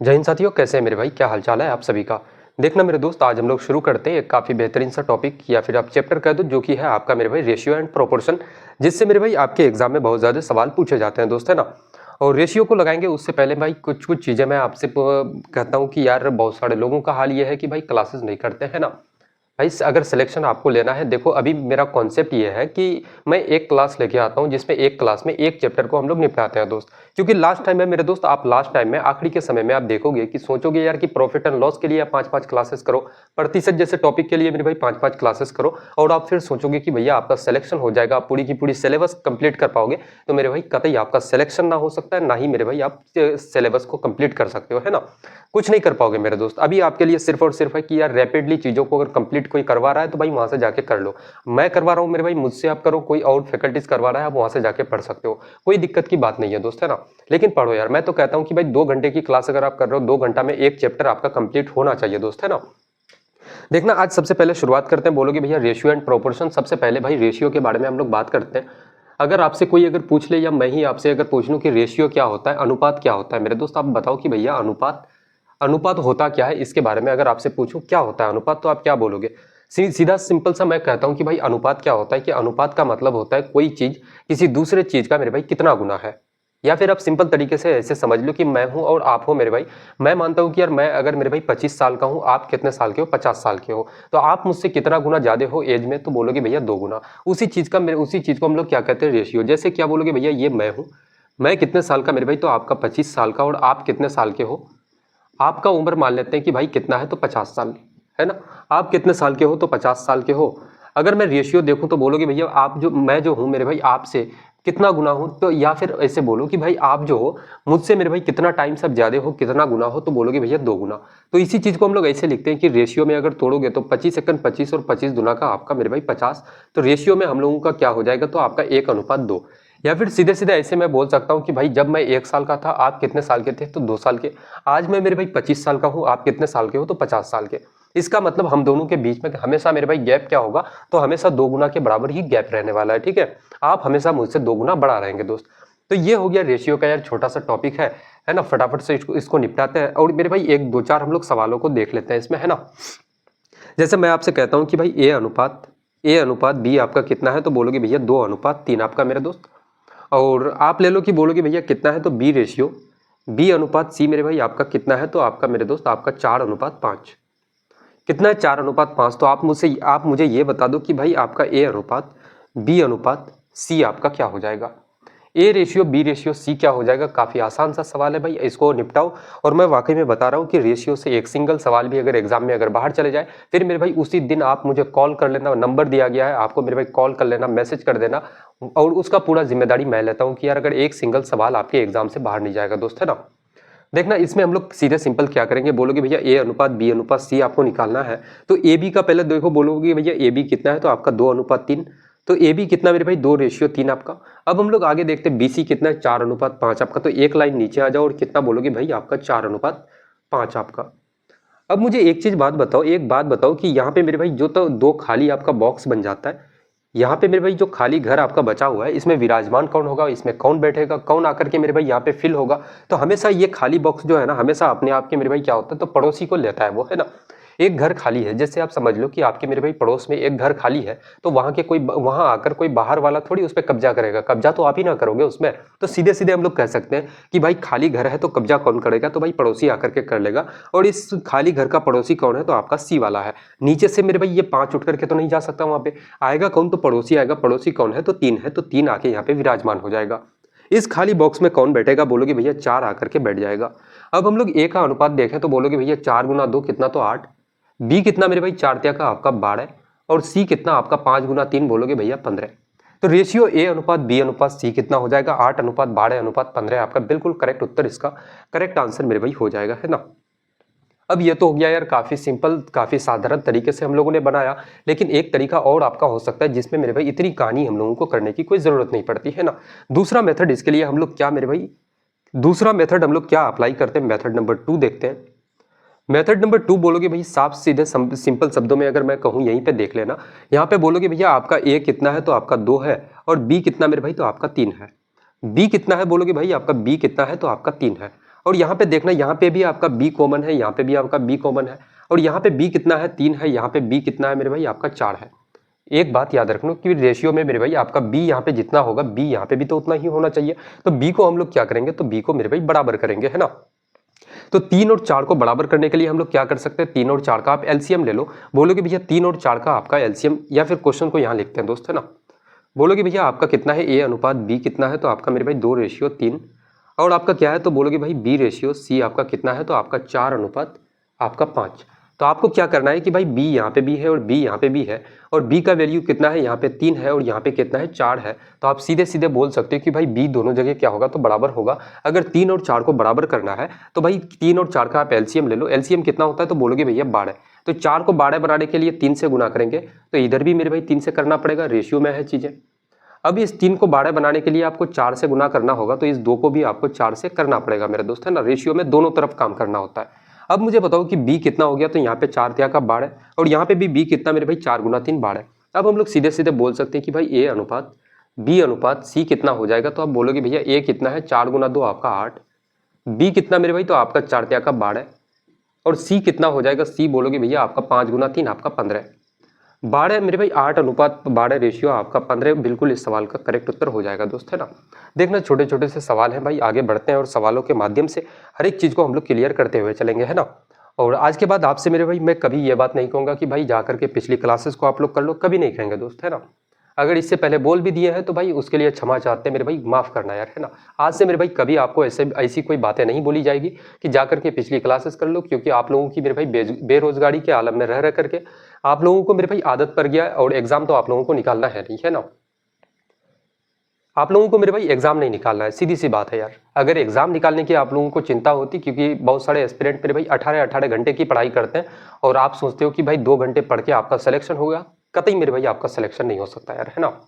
जय हिंद साथियों, कैसे हैं मेरे भाई? क्या हालचाल है आप सभी का? देखना मेरे दोस्त, आज हम लोग शुरू करते हैं एक काफ़ी बेहतरीन सा टॉपिक या फिर आप चैप्टर कह दो, जो कि है आपका मेरे भाई रेशियो एंड प्रोपोर्शन, जिससे मेरे भाई आपके एग्जाम में बहुत ज़्यादा सवाल पूछे जाते हैं दोस्त, है ना। और रेशियो को लगाएंगे उससे पहले भाई कुछ कुछ चीज़ें मैं आपसे कहता हूँ कि यार बहुत सारे लोगों का हाल ये है कि भाई क्लासेस नहीं करते हैं ना। भाई अगर सिलेक्शन आपको लेना है, देखो अभी मेरा कॉन्सेप्ट ये है कि मैं एक क्लास लेके आता हूँ जिसमें एक क्लास में एक चैप्टर को हम लोग निपटाते हैं दोस्त। क्योंकि लास्ट टाइम में मेरे दोस्त, आप लास्ट टाइम में आखिरी के समय में आप देखोगे कि सोचोगे यार कि प्रॉफिट एंड लॉस के लिए आप 5-5 क्लासेस करो, प्रतिशत जैसे टॉपिक के लिए मेरे भाई 5-5 क्लासेस करो, और आप फिर सोचोगे कि भैया आपका सिलेक्शन हो जाएगा, आप पूरी की पूरी सिलेबस कंप्लीट कर पाओगे। तो मेरे भाई कतई आपका सिलेक्शन ना हो सकता है, ना ही मेरे भाई आप सिलेबस को कंप्लीट कर सकते हो, है ना। कुछ नहीं कर पाओगे मेरे दोस्त। अभी आपके लिए सिर्फ और सिर्फ है कि यार रैपिडली चीजों को अगर कंप्लीट कोई करवा रहा है तो भाई वहां से जाके कर लो। मैं करवा रहा हूँ मेरे भाई, मुझसे आप करो, कोई और फैकल्टीज करवा रहा है आप वहां से जाके पढ़ सकते हो, कोई दिक्कत की बात नहीं है दोस्त, है ना। लेकिन पढ़ो यार, मैं तो कहता हूँ कि भाई 2 घंटे की क्लास अगर आप कर रहे हो, 2 घंटा में एक चैप्टर आपका कंप्लीट होना चाहिए दोस्त, है ना। देखना, आज सबसे पहले शुरुआत करते हैं, बोलोगे भैया रेशियो एंड प्रोपोर्शन। सबसे पहले भाई रेशियो के बारे में हम लोग बात करते हैं। अगर आपसे कोई अगर पूछ ले या मैं ही आपसे अगर पूछ लूं कि रेशियो क्या होता है, अनुपात क्या होता है, मेरे दोस्त आप बताओ कि भैया अनुपात अनुपात होता क्या है। इसके बारे में अगर आपसे पूछूं क्या होता है अनुपात, तो आप क्या बोलोगे? सीधा सिंपल सा मैं कहता हूं कि भाई अनुपात क्या होता है, कि अनुपात का मतलब होता है कोई चीज किसी दूसरे चीज का मेरे भाई कितना गुना है। या फिर आप सिंपल तरीके से ऐसे समझ लो कि मैं हूं और आप हो मेरे भाई। मैं मानता हूं कि यार मैं अगर मेरे भाई 25 साल का हूं, आप कितने साल के हो? 50 साल के हो। तो आप मुझसे कितना गुना ज्यादा हो एज में? तो बोलोगे भैया 2 गुना। उसी चीज को हम लोग क्या कहते हैं? रेशियो। जैसे क्या बोलोगे भैया, ये मैं हूं, मैं कितने साल का मेरे भाई? तो आपका 25 साल का। और आप कितने साल के हो? आपका उम्र मान लेते हैं कि भाई कितना है, तो 50 साल, है ना। आप कितने साल के हो? तो 50 साल के हो। अगर मैं रेशियो देखूं तो बोलोगे भैया आप जो, मैं जो हूं मेरे भाई आपसे कितना गुना हूं? तो या फिर ऐसे बोलो कि भाई आप जो हो मुझसे मेरे भाई कितना टाइम सब ज्यादा हो, कितना गुना हो? तो बोलोगे भैया 2 गुना। तो इसी चीज को हम लोग ऐसे लिखते हैं कि रेशियो में अगर तोड़ोगे तो 25 25 और 25 दुना का आपका मेरे भाई 50। तो रेशियो में हम लोगों का क्या हो जाएगा? तो आपका 1:2। या फिर सीधे सीधे ऐसे मैं बोल सकता हूँ कि भाई जब मैं 1 साल का था आप कितने साल के थे? तो 2 साल के। आज मैं मेरे भाई 25 साल का हूँ, आप कितने साल के हो? तो 50 साल के। इसका मतलब हम दोनों के बीच में हमेशा मेरे भाई गैप क्या होगा? तो हमेशा 2 गुना के बराबर ही गैप रहने वाला है, ठीक है। आप हमेशा मुझसे 2 गुना बड़ा रहेंगे दोस्त। तो ये हो गया रेशियो का यार छोटा सा टॉपिक है ना। फटाफट से इसको निपटाते हैं। और मेरे भाई एक दो चार हम लोग सवालों को देख लेते हैं इसमें, है ना। जैसे मैं आपसे कहता हूँ कि भाई ए अनुपात बी आपका कितना है? तो बोलोगे भैया 2:3 आपका मेरे दोस्त। और आप ले लो कि बोलोगे भैया कितना है? तो बी रेशियो बी अनुपात सी मेरे भाई आपका कितना है? तो आपका मेरे दोस्त आपका 4:5। कितना है? 4:5। तो आप मुझे ये बता दो कि भाई आपका ए अनुपात बी अनुपात सी आपका क्या हो जाएगा? A ratio B ratio C क्या हो जाएगा? काफी आसान सा सवाल है भाई, इसको निपटाओ। और मैं वाकई में बता रहा हूँ कि रेशियो से एक सिंगल सवाल भी अगर एग्जाम में अगर बाहर चले जाए, फिर मेरे भाई उसी दिन आप मुझे कॉल कर लेना, नंबर दिया गया है आपको मेरे भाई, कॉल कर लेना, मैसेज कर देना, और उसका पूरा जिम्मेदारी मैं लेता हूँ कि यार अगर एक सिंगल सवाल आपके एग्जाम से बाहर नहीं जाएगा दोस्त, है ना। देखना, इसमें हम लोग सीधे सिंपल क्या करेंगे, बोलोगे भैया ए अनुपात बी अनुपात सी आपको निकालना है। तो ए बी का पहले देखो, बोलोगे भैया ए बी कितना है? तो आपका 2:3। तो ए बी कितना मेरे भाई? 2:3 आपका। अब हम लोग आगे देखते हैं बी सी कितना है? 4:5 आपका। तो एक लाइन नीचे आ जाओ और कितना बोलोगे भाई? आपका 4:5 आपका। अब मुझे एक बात बताओ कि यहाँ पे मेरे भाई जो तो दो खाली आपका बॉक्स बन जाता है, यहाँ पे मेरे भाई जो खाली घर आपका बचा हुआ है, इसमें विराजमान कौन होगा? इसमें कौन बैठेगा? कौन आकर के मेरे भाई यहाँ पे फिल होगा? तो हमेशा ये खाली बॉक्स जो है ना, हमेशा अपने आप के मेरे भाई क्या होता है? तो पड़ोसी को लेता है वो, है ना। एक घर खाली है, जैसे आप समझ लो कि आपके मेरे भाई पड़ोस में एक घर खाली है, तो वहां आकर कोई बाहर वाला थोड़ी उस पर कब्जा करेगा, कब्जा तो आप ही ना करोगे उसमें। तो सीधे सीधे हम लोग कह सकते हैं कि भाई खाली घर है तो कब्जा कौन करेगा? तो भाई पड़ोसी आकर के कर लेगा। और इस खाली घर का पड़ोसी कौन है? तो आपका सी वाला है। नीचे से मेरे भाई ये 5 उठ करके तो नहीं जा सकता वहां पे, आएगा कौन? तो पड़ोसी आएगा। पड़ोसी कौन है? तो 3 है। तो 3 आके यहाँ पे विराजमान हो जाएगा। इस खाली बॉक्स में कौन बैठेगा? बोलोगे भैया 4 आकर के बैठ जाएगा। अब हम लोग ए का अनुपात देखें तो बोलोगे भैया 4 × 2 कितना? तो 8। बी कितना मेरे भाई? 4 का आपका 12। और सी कितना आपका? 5 × 3 बोलोगे भैया 15। तो रेशियो ए अनुपात बी अनुपात सी कितना हो जाएगा? 8:12:15 आपका बिल्कुल करेक्ट उत्तर, इसका करेक्ट आंसर मेरे भाई हो जाएगा, है ना। अब ये तो हो गया यार काफी सिंपल, काफी साधारण तरीके से हम लोगों ने बनाया। लेकिन एक तरीका और आपका हो सकता है जिसमें मेरे भाई इतनी कहानी हम लोगों को करने की कोई जरूरत नहीं पड़ती, है ना। दूसरा मेथड, इसके लिए हम लोग क्या मेरे भाई, दूसरा मेथड हम लोग क्या अप्लाई करते हैं? मेथड नंबर 2 देखते हैं। मेथड नंबर 2 बोलोगे भाई साफ सीधे सिंपल शब्दों में अगर मैं कहूँ, यहीं पे देख लेना। यहाँ पे बोलोगे भैया आपका ए कितना है? तो आपका 2 है। और बी कितना मेरे भाई? तो आपका 3 है। बी कितना है? बोलोगे भाई आपका बी कितना है? तो आपका 3 है। और यहाँ पे देखना, यहाँ पे भी आपका बी कॉमन है, यहाँ पे भी आपका बी कॉमन है, और यहाँ पे बी कितना है 3 है, यहाँ पे बी कितना है मेरे भाई आपका 4 है। एक बात याद रखना कि रेशियो में मेरे भाई आपका बी यहाँ पे जितना होगा बी यहाँ पे भी तो उतना ही होना चाहिए। तो बी को हम लोग क्या करेंगे, तो बी को मेरे भाई बराबर करेंगे, है ना। तो 3 और 4 को बराबर करने के लिए हम लोग क्या कर सकते हैं, 3 और 4 का आप एलसीएम ले लो। बोलोगे भैया 3 और 4 का आपका एलसीएम, या फिर क्वेश्चन को यहाँ लिखते हैं दोस्त, है ना। बोलोगे भैया आपका कितना है, ए अनुपात बी कितना है, तो आपका मेरे भाई 2:3, और आपका क्या है, तो बोलोगे भाई बी रेशियो सी आपका कितना है, तो आपका 4 अनुपात आपका 5। तो आपको क्या करना है कि भाई बी यहाँ पे भी है और बी यहाँ पे भी है, और बी का वैल्यू कितना है, यहाँ पे 3 है और यहाँ पे कितना है 4 है। तो आप सीधे सीधे बोल सकते हो कि भाई बी दोनों जगह क्या होगा, तो बराबर होगा। अगर 3 और 4 को बराबर करना है तो भाई 3 और 4 का आप एलसीएम ले लो। एलसीएम कितना होता है, तो बोलोगे भैया 12। तो 4 को 12 बनाने के लिए 3 से गुना करेंगे, तो इधर भी मेरे भाई 3 से करना पड़ेगा, रेशियो में है चीजें। अब इस 3 को 12 बनाने के लिए आपको 4 से गुना करना होगा, तो इस 2 को भी आपको 4 से करना पड़ेगा मेरे दोस्त, है ना। रेशियो में दोनों तरफ काम करना होता है। अब मुझे बताओ कि b कितना हो गया, तो यहाँ पे 4 तिया का 12 और यहाँ पे भी b कितना मेरे भाई 4 गुना 3 12। अब हम लोग सीधे सीधे बोल सकते हैं कि भाई a अनुपात b अनुपात c कितना हो जाएगा। तो आप बोलोगे भैया a कितना है, 4 गुना 2 आपका 8, b कितना मेरे भाई, तो आपका 4 तिया का 12, और c कितना हो जाएगा, c बोलोगे भैया आपका 5 गुना 3 आपका 15। 12 मेरे भाई 8 अनुपात 12 रेशियो आपका 15 बिल्कुल इस सवाल का करेक्ट उत्तर हो जाएगा दोस्त, है ना। देखना छोटे छोटे से सवाल हैं भाई, आगे बढ़ते हैं और सवालों के माध्यम से हर एक चीज़ को हम लोग क्लियर करते हुए चलेंगे, है ना। और आज के बाद आपसे मेरे भाई मैं कभी ये बात नहीं कहूँगा कि भाई जाकर के पिछली क्लासेस को आप लोग कर लो, कभी नहीं कहेंगे दोस्त, है ना। अगर इससे पहले बोल भी दिए हैं तो भाई उसके लिए क्षमा चाहते हैं मेरे भाई, माफ़ करना यार, है ना। आज से मेरे भाई कभी आपको ऐसी कोई बातें नहीं बोली जाएगी कि जाकर के पिछली क्लासेस कर लो, क्योंकि आप लोगों की मेरे भाई बेरोजगारी के आलम में रह करके आप लोगों को मेरे भाई आदत पड़ गया, और एग्जाम तो आप लोगों को निकालना है नहीं, है ना। आप लोगों को मेरे भाई एग्जाम नहीं निकालना है, सीधी सी बात है यार। अगर एग्जाम निकालने की आप लोगों को चिंता होती, क्योंकि बहुत सारे एस्पिरेंट मेरे भाई 18-18 घंटे की पढ़ाई करते हैं, और आप सोचते हो कि भाई 2 घंटे पढ़ के आपका सिलेक्शन होगा, कतई मेरे भाई आपका सिलेक्शन नहीं हो सकता यार, है ना।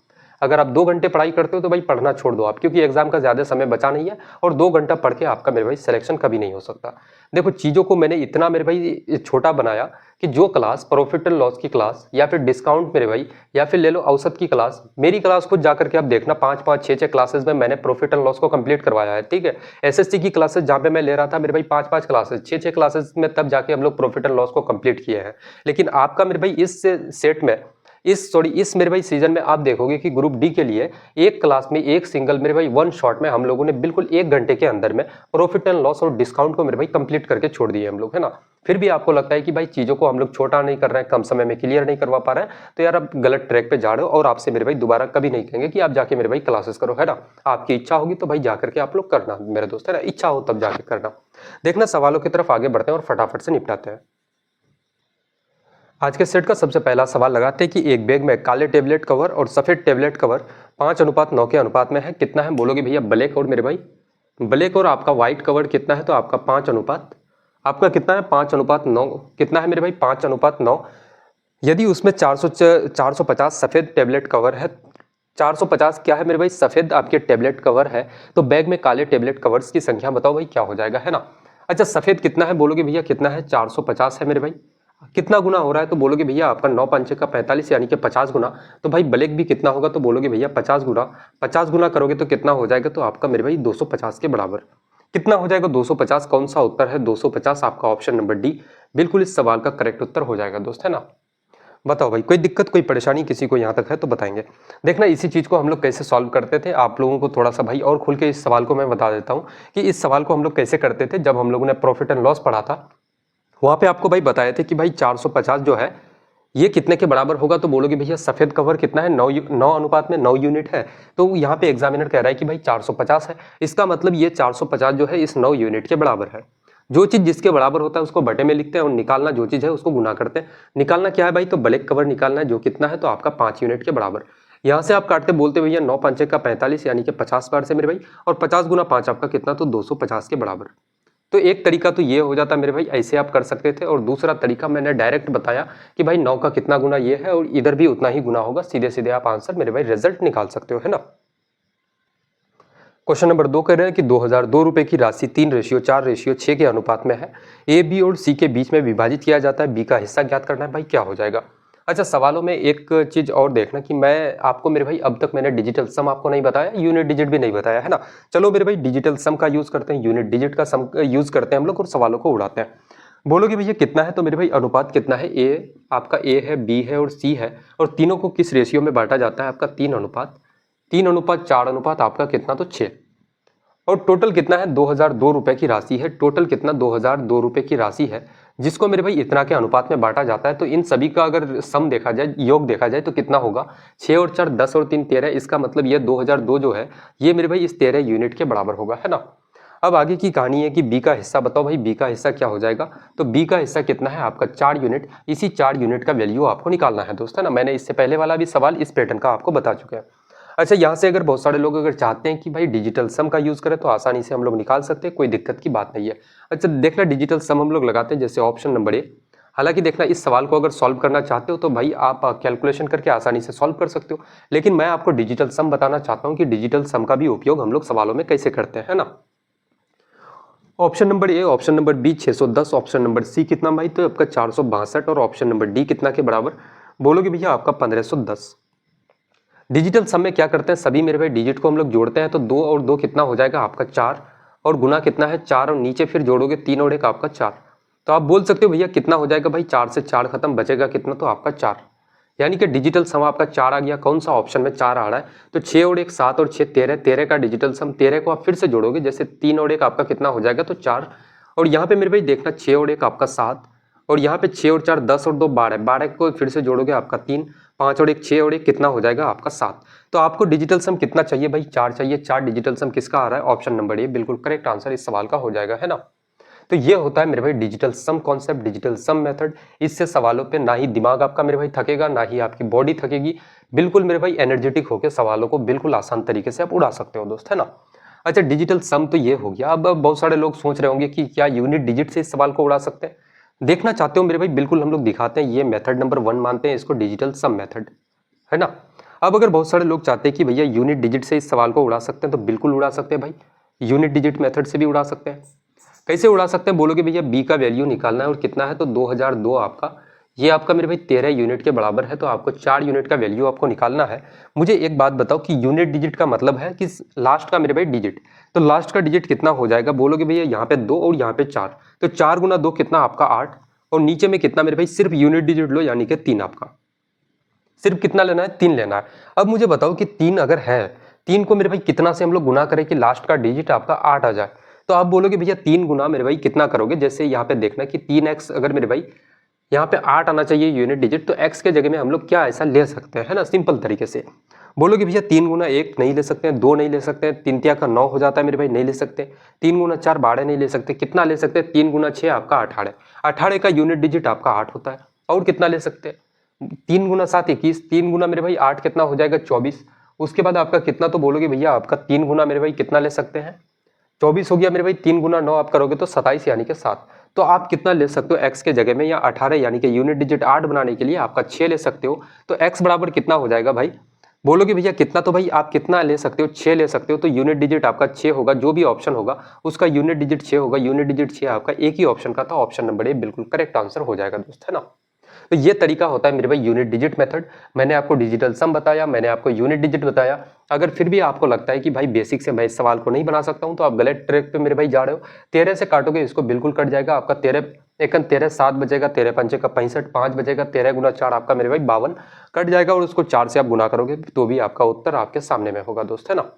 अगर आप 2 घंटे पढ़ाई करते हो तो भाई पढ़ना छोड़ दो आप, क्योंकि एग्जाम का ज्यादा समय बचा नहीं है, और 2 घंटा पढ़ के आपका मेरे भाई सिलेक्शन कभी नहीं हो सकता। देखो चीजों को मैंने इतना मेरे भाई छोटा बनाया कि जो क्लास प्रॉफिट एंड लॉस की क्लास, या फिर डिस्काउंट मेरे भाई, या फिर ले लो औसत की क्लास, मेरी क्लास खुद जाकर के आप देखना 5-5 6-6 क्लासेस में मैंने प्रॉफिट एंड लॉस को कंप्लीट करवाया है, ठीक है। एसएससी की क्लासेस जहाँ पे मैं ले रहा था मेरे भाई 5-5 क्लासेस 6-6 क्लासेस में, तब जाके हम लोग प्रॉफिट एंड लॉस को कंप्लीट किए हैं। लेकिन आपका मेरे भाई इस सेट में इस मेरे भाई सीजन में आप देखोगे कि ग्रुप डी के लिए एक क्लास में एक सिंगल मेरे भाई 1 शॉट में हम लोगों ने बिल्कुल 1 घंटे के अंदर में प्रॉफिट एंड लॉस और डिस्काउंट को मेरे भाई कंप्लीट करके छोड़ दिए हम लोग, है ना। फिर भी आपको लगता है कि भाई चीजों को हम लोग छोटा नहीं कर रहे हैं, कम समय में क्लियर नहीं करवा पा रहे हैं, तो यार आप गलत ट्रैक पे जा रहे हो, और आपसे मेरे भाई दोबारा कभी नहीं कहेंगे कि आप जाके मेरे भाई क्लासेस करो, है ना। आपकी इच्छा होगी तो भाई जाकर के आप लोग करना मेरे दोस्त, है ना। इच्छा हो तब जाके करना। देखना सवालों की तरफ आगे बढ़ते हैं और फटाफट से निपटाते हैं। आज के सेट का सबसे पहला सवाल लगाते हैं कि एक बैग में काले टेबलेट कवर और सफेद टेबलेट कवर 5:9 के अनुपात में है, कितना है। बोलोगे भैया ब्लैक और मेरे भाई ब्लैक और आपका व्हाइट कवर कितना है, तो आपका 5 अनुपात आपका कितना है 5:9 कितना है मेरे भाई 5:9। यदि उसमें 450 सफेद टेबलेट कवर है, 450 क्या है मेरे भाई सफेद आपके टेबलेट कवर है, तो बैग में काले टेबलेट कवर्स की संख्या बताओ भाई क्या हो जाएगा, है ना। अच्छा सफेद कितना है, बोलोगे भैया कितना है 450 है मेरे भाई, कितना गुना हो रहा है, तो बोलोगे भैया आपका 9×5 का 45 यानी कि 50 गुना। तो भाई ब्लैक भी कितना होगा, तो बोलोगे भैया 50 गुना। 50 गुना करोगे तो कितना हो जाएगा, तो आपका मेरे भाई 250 के बराबर कितना हो जाएगा 250। कौन सा उत्तर है 250, आपका ऑप्शन नंबर डी बिल्कुल इस सवाल का करेक्ट उत्तर हो जाएगा दोस्त, है ना। बताओ भाई कोई दिक्कत कोई परेशानी किसी को यहाँ तक है तो बताएंगे। देखना इसी चीज़ को हम लोग कैसे सॉल्व करते थे, आप लोगों को थोड़ा सा भाई और खुल के इस सवाल को मैं बता देता हूँ कि इस सवाल को हम लोग कैसे करते थे। जब हम लोगों ने प्रॉफिट एंड लॉस पढ़ा था वहाँ पे आपको भाई बताए थे कि भाई 450 जो है ये कितने के बराबर होगा, तो बोलोगे भैया सफेद कवर कितना है 9 अनुपात में 9 यूनिट है। तो यहाँ पे एग्जामिनर कह रहा है कि भाई 450 है, इसका मतलब ये 450 जो है इस 9 यूनिट के बराबर है। जो चीज जिसके बराबर होता है उसको बटे में लिखते हैं, और निकालना जो चीज है उसको गुना करते हैं। निकालना क्या है भाई, तो ब्लैक कवर निकालना है, जो कितना है तो आपका 5 यूनिट के बराबर। यहाँ से आप काटते बोलते भैया 9×5 का 45 यानी कि 50 बार से मेरे भाई, और 50 गुना 5 आपका कितना, तो 250 के बराबर। तो एक तरीका तो ये हो जाता मेरे भाई, ऐसे आप कर सकते थे, और दूसरा तरीका मैंने डायरेक्ट बताया कि भाई 9 का कितना गुना ये है, और इधर भी उतना ही गुना होगा, सीधे सीधे आप आंसर मेरे भाई रिजल्ट निकाल सकते हो, है ना। क्वेश्चन नंबर 2 कह रहे हैं कि 2002 रुपए की राशि 3:4:6 के अनुपात में है, ए बी और सी के बीच में विभाजित किया जाता है, बी का हिस्सा ज्ञात करना है। भाई क्या हो जाएगा, अच्छा, सवालों में एक चीज़ और देखना कि मैं आपको मेरे भाई अब तक मैंने डिजिटल सम आपको नहीं बताया, यूनिट डिजिट भी नहीं बताया, है ना। चलो मेरे भाई डिजिटल सम का यूज़ करते हैं, यूनिट डिजिट का सम यूज़ करते हैं हम लोग और सवालों को उड़ाते हैं। बोलोगे भैया कितना है, तो मेरे भाई अनुपात कितना है, ए आपका ए है, बी है और सी है, और तीनों को किस रेशियो में बांटा जाता है आपका 3:4 आपका कितना, तो 6। और टोटल कितना है, 2002 रुपए की राशि है। टोटल कितना, 2002 रुपए की राशि है, जिसको मेरे भाई इतना के अनुपात में बांटा जाता है। तो इन सभी का अगर सम देखा जाए, योग देखा जाए, तो कितना होगा, 6 और 4 10 और 3 13। इसका मतलब ये 2002 जो है ये मेरे भाई इस 13 यूनिट के बराबर होगा, है ना। अब आगे की कहानी है कि बी का हिस्सा बताओ भाई, बी का हिस्सा क्या हो जाएगा। तो बी का हिस्सा कितना है आपका 4 यूनिट। इसी 4 यूनिट का वैल्यू आपको निकालना है दोस्त, है ना। मैंने इससे पहले वाला भी सवाल इस पैटर्न का आपको बता चुके हैं। अच्छा, यहाँ से अगर बहुत सारे लोग अगर चाहते हैं कि भाई डिजिटल सम का यूज करें तो आसानी से हम लोग निकाल सकते हैं, कोई दिक्कत की बात नहीं है। अच्छा देखना, डिजिटल सम हम लोग लगाते हैं जैसे ऑप्शन नंबर ए। हालांकि देखना, इस सवाल को अगर सॉल्व करना चाहते हो तो भाई आप कैलकुलेशन करके आसानी से सॉल्व कर सकते हो, लेकिन मैं आपको डिजिटल सम बताना चाहता हूँ कि डिजिटल सम का भी उपयोग हम लोग सवालों में कैसे करते हैं, है ना। Option number A, option number B 610, option number C कितना भाई, तो आपका 462, और ऑप्शन नंबर डी कितना के बराबर, बोलोगे भैया आपका 1510। डिजिटल सम में क्या करते हैं, सभी मेरे भाई डिजिट को हम लोग जोड़ते हैं, तो 2 और 2 कितना हो जाएगा आपका 4, और गुना कितना है 4, और नीचे फिर जोड़ोगे 3 और 1 आपका 4। तो आप बोल सकते हो भैया कितना हो जाएगा भाई, 4 से 4 खत्म, बचेगा कितना, तो आपका 4। यानी कि डिजिटल सम आपका 4 आ गया। कौन सा ऑप्शन में 4 आ रहा है, तो 6 और 1 7 और 6 13, 13 का डिजिटल सम। 13 को आप फिर से जोड़ोगे, जैसे 3 और 1 आपका कितना हो जाएगा, तो 4। और यहाँ पे मेरे भाई देखना, 6 और 1 आपका 7, और यहाँ पे 6 और 4 10 और 2 12, 12 को फिर से जोड़ोगे आपका 3, 5 और 1 6 और 1 कितना हो जाएगा आपका 7। तो आपको डिजिटल सम कितना चाहिए भाई, 4 चाहिए। 4 डिजिटल सम किसका आ रहा है, ऑप्शन नंबर ए बिल्कुल करेक्ट आंसर इस सवाल का हो जाएगा, है ना। तो ये होता है मेरे भाई digital sum concept, digital sum method. इससे सवालों पे ना ही दिमाग आपका मेरे भाई थकेगा, ना ही आपकी बॉडी थकेगी। बिल्कुल मेरे भाई एनर्जेटिक होकर सवालों को बिल्कुल आसान तरीके से आप उड़ा सकते हो दोस्त, है ना। अच्छा, डिजिटल सम तो ये हो गया। अब बहुत सारे लोग सोच रहे होंगे कि क्या यूनिट डिजिट से इस सवाल को उड़ा सकते हैं। देखना चाहते हो मेरे भाई, बिल्कुल हम लोग दिखाते हैं। ये मेथड नंबर 1 मानते हैं इसको, डिजिटल सम मेथड, है ना। अब अगर बहुत सारे लोग चाहते हैं कि भैया यूनिट डिजिट से इस सवाल को उड़ा सकते हैं, तो बिल्कुल उड़ा सकते हैं भाई। यूनिट डिजिट मेथड से भी उड़ा सकते हैं। कैसे उड़ा सकते हैं, बोलोगे भैया बी का वैल्यू निकालना है, और कितना है, तो 2002 आपका, ये आपका मेरे भाई 13 यूनिट के बराबर है। तो आपको 4 यूनिट का वैल्यू आपको निकालना है। मुझे एक बात बताओ कि यूनिट डिजिट का मतलब है कि लास्ट का मेरे भाई डिजिट, तो लास्ट का डिजिट कितना हो जाएगा, बोलोगे भैया यहाँ पे 2 और यहाँ पे 4, तो 4 गुना 2 कितना आपका 8, और नीचे में कितना मेरे भाई, सिर्फ यूनिट डिजिट लो यानी कि 3 आपका, सिर्फ कितना लेना है, 3 लेना है। अब मुझे बताओ कि 3 अगर है, 3 को मेरे भाई कितना से हम लोग गुना करें कि लास्ट का डिजिट आपका 8 आ जाए। तो आप बोलोगे भैया 3 गुना मेरे भाई कितना करोगे, जैसे यहाँ पे देखना कि 3x अगर मेरे भाई यहाँ पे 8 आना चाहिए यूनिट डिजिट, तो x के जगह में हम लोग क्या ऐसा ले सकते हैं, है ना, सिंपल तरीके से। बोलोगे भैया 3 गुना 1 नहीं ले सकते हैं, 2 नहीं ले सकते हैं, 3 तिया का 9 हो जाता है मेरे भाई, नहीं ले सकते। 3 गुना 4 12 नहीं ले सकते, कितना ले सकते हैं, 3 गुना 6 आपका 18, 18 का यूनिट डिजिट आपका 8 होता है। और कितना ले सकते हैं, 3 गुना 7 21, 3 गुना मेरे भाई 8 कितना हो जाएगा 24। उसके बाद आपका कितना, तो बोलोगे भैया आपका 3 गुना मेरे भाई कितना ले सकते हैं, 24 हो गया मेरे भाई। 3 गुना 9 आप करोगे तो 27 यानी कि 7। तो आप कितना ले सकते हो x के जगह में, या 18 यानी कि यूनिट डिजिट 8 बनाने के लिए आपका 6 ले सकते हो। तो x बराबर कितना हो जाएगा भाई, बोलोगे भैया कितना, तो भाई आप कितना ले सकते हो, 6 ले सकते हो। तो यूनिट डिजिट आपका 6 होगा, जो भी ऑप्शन होगा उसका यूनिट डिजिट 6 होगा। यूनिट डिजिट 6 आपका एक ही ऑप्शन का था, ऑप्शन नंबर ए बिल्कुल करेक्ट आंसर हो जाएगा दोस्त, है ना। तो ये तरीका होता है मेरे भाई यूनिट डिजिट मेथड। मैंने आपको डिजिटल सम बताया, मैंने आपको यूनिट डिजिट बताया। अगर फिर भी आपको लगता है कि भाई बेसिक से मैं इस सवाल को नहीं बना सकता हूं, तो आप गलत ट्रैक पे मेरे भाई जा रहे हो। 13 से काटोगे इसको बिल्कुल कट जाएगा आपका, 13 एकन 13 7 बचेगा, 13 पंचे का 65, 5 बचेगा, 13 गुना 4 आपका मेरे भाई 52 कट जाएगा, और उसको 4 से आप गुना करोगे तो भी आपका उत्तर आपके सामने में होगा दोस्त, है ना।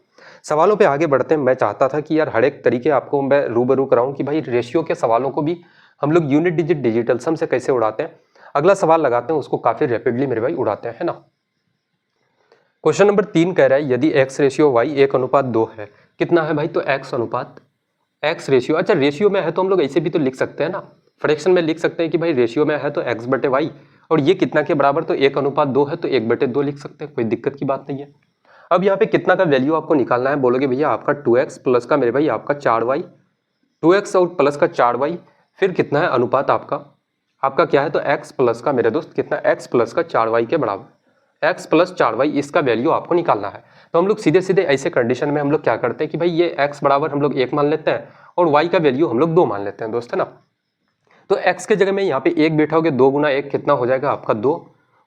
सवालों पे आगे बढ़ते हैं। मैं चाहता था कि यार हर एक तरीके आपको मैं रूबरू कराऊं कि भाई रेशियो के सवालों को भी हम लोग यूनिट डिजिट डिजिटल सम से कैसे उड़ाते हैं। अगला सवाल लगाते हैं, उसको काफी रैपिडली मेरे भाई उड़ाते हैं, है ना। क्वेश्चन नंबर 3 कह रहा है यदि x रेशियो y 1:2 है, कितना है भाई, तो x अनुपात x रेशियो। अच्छा, रेशियो में है तो हम लोग ऐसे भी तो लिख सकते हैं ना, फ्रैक्शन में लिख सकते हैं कि भाई रेशियो में है तो x/y, और ये कितना के बराबर, तो 1:2 है तो 1/2 लिख सकते हैं, कोई दिक्कत की बात नहीं है। अब यहाँ पे कितना का वैल्यू आपको निकालना है, बोलोगे भैया आपका 2x प्लस का मेरे भाई आपका 4y, 2x और प्लस का 4y, फिर कितना है अनुपात आपका क्या है, तो x प्लस का मेरे दोस्त कितना, x प्लस का 4y के बराबर, x प्लस 4y इसका वैल्यू आपको निकालना है। तो हम लोग सीधे सीधे ऐसे कंडीशन में हम लोग क्या करते हैं कि भाई ये x बराबर हम लोग 1 मान लेते हैं, और y का वैल्यू हम लोग 2 मान लेते हैं दोस्त, है ना। तो x के जगह में यहाँ पे 1 बैठाओगे, 2 गुना 1 कितना हो जाएगा आपका 2,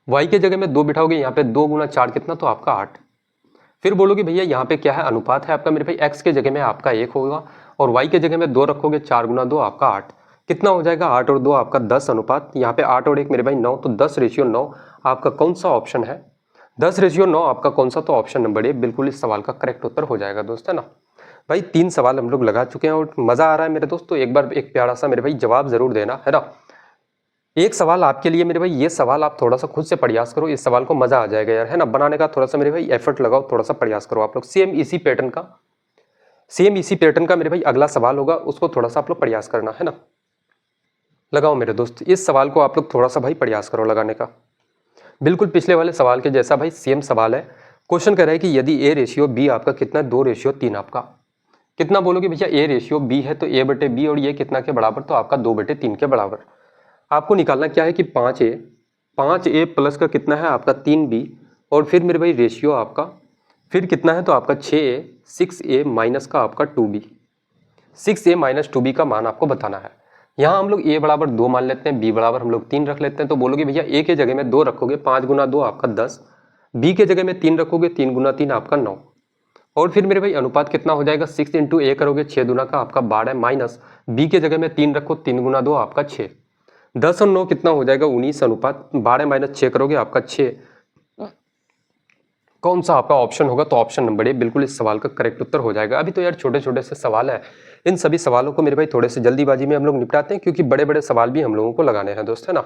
वाई के जगह में 2 बिठाओगे, यहाँ पे 2 गुना 4 कितना, तो आपका 8। फिर बोलोगे भैया यहाँ पे क्या है, अनुपात है आपका मेरे भाई, एक्स के जगह में आपका 1 होगा और वाई के जगह में 2 रखोगे, 4 गुना 2 आपका 8। कितना हो जाएगा, 8 और 2 आपका 10 अनुपात, यहाँ पे 8 और 1 मेरे भाई 9, तो 10:9 आपका कौन सा ऑप्शन है, 10:9 आपका कौन सा, तो ऑप्शन नंबर ए बिल्कुल इस सवाल का करेक्ट उत्तर हो जाएगा दोस्त, है ना। भाई 3 सवाल हम लोग लगा चुके हैं और मजा आ रहा है मेरे दोस्त, तो एक बार एक प्यारा सा मेरे भाई जवाब जरूर देना, है ना। एक सवाल आपके लिए मेरे भाई, ये सवाल आप थोड़ा सा खुद से प्रयास करो, इस सवाल को मजा आ जाएगा यार, है ना। बनाने का थोड़ा सा मेरे भाई एफर्ट लगाओ, थोड़ा सा प्रयास करो आप लोग। सेम इसी पैटर्न का मेरे भाई अगला सवाल होगा, उसको थोड़ा सा आप लोग प्रयास करना, है ना। लगाओ मेरे दोस्त, इस सवाल को आप लोग थोड़ा सा भाई प्रयास करो लगाने का। बिल्कुल पिछले वाले सवाल के जैसा भाई सेम सवाल है। क्वेश्चन कह रहा है कि यदि A/B आपका कितना, 2:3 आपका कितना, बोलोगे भैया A/B है तो A/B और ये कितना के बराबर, तो आपका 2/3 के बराबर। आपको निकालना क्या है कि 5A प्लस का कितना है आपका 3B, और फिर मेरे भाई रेशियो आपका फिर कितना है, तो आपका 6A माइनस का आपका 2B, 6A माइनस 2B का मान आपको बताना है। यहाँ हम लोग A बराबर 2 मान लेते हैं, B बराबर हम लोग 3 रख लेते हैं। तो बोलोगे भैया A के जगह में 2 रखोगे, 5 गुना 2 आपका 10, B के जगह में 3 रखोगे, 3 गुना 3 आपका 9, और फिर मेरे भाई अनुपात कितना हो जाएगा, 6 इंटू A करोगे 6 दूना का आपका 12, माइनस B के जगह में 3 रखो, 3 गुना 2 आपका 6, 10 और 9 कितना हो जाएगा 19, अनुपात 12 माइनस 6 करोगे आपका 6। कौन सा आपका ऑप्शन होगा, तो ऑप्शन नंबर ए बिल्कुल इस सवाल का करेक्ट उत्तर हो जाएगा। अभी तो यार छोटे छोटे से सवाल है, इन सभी सवालों को मेरे भाई थोड़े से जल्दीबाजी में हम लोग निपटाते हैं, क्योंकि बड़े बड़े सवाल भी हम लोगों को लगाने हैं दोस्त, है ना।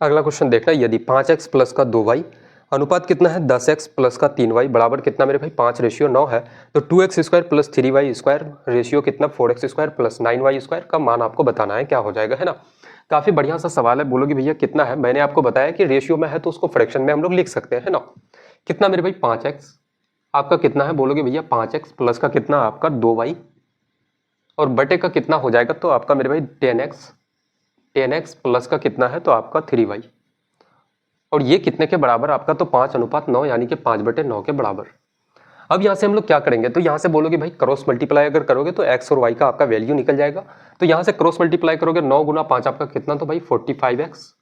अगला क्वेश्चन देखना, यदि 5x प्लस का 2y अनुपात कितना है, 10x प्लस का 3y बराबर कितना मेरे भाई 5:9 है, तो 2x square plus 3y square ratio कितना 4x square plus 9y square का मान आपको बताना है, क्या हो जाएगा, है ना। काफी बढ़िया सा सवाल है। बोलोगे भैया कितना है, मैंने आपको बताया कि रेशियो में है तो उसको फ्रैक्शन में हम लोग लिख सकते हैं, है ना। कितना मेरे भाई 5x आपका कितना है, बोलोगे भैया 5x प्लस का कितना आपका 2y और बटे का कितना हो जाएगा, तो आपका मेरे भाई 10x प्लस का कितना है, तो आपका 3y, और ये कितने के बराबर आपका, तो 5:9 यानी कि 5/9 के बराबर। अब यहाँ से हम लोग क्या करेंगे, तो यहाँ से बोलोगे भाई क्रॉस मल्टीप्लाई अगर करोगे तो x और y का आपका वैल्यू निकल जाएगा। तो यहाँ से क्रॉस मल्टीप्लाई करोगे, 9 गुना 5 आपका कितना, तो भाई 45x,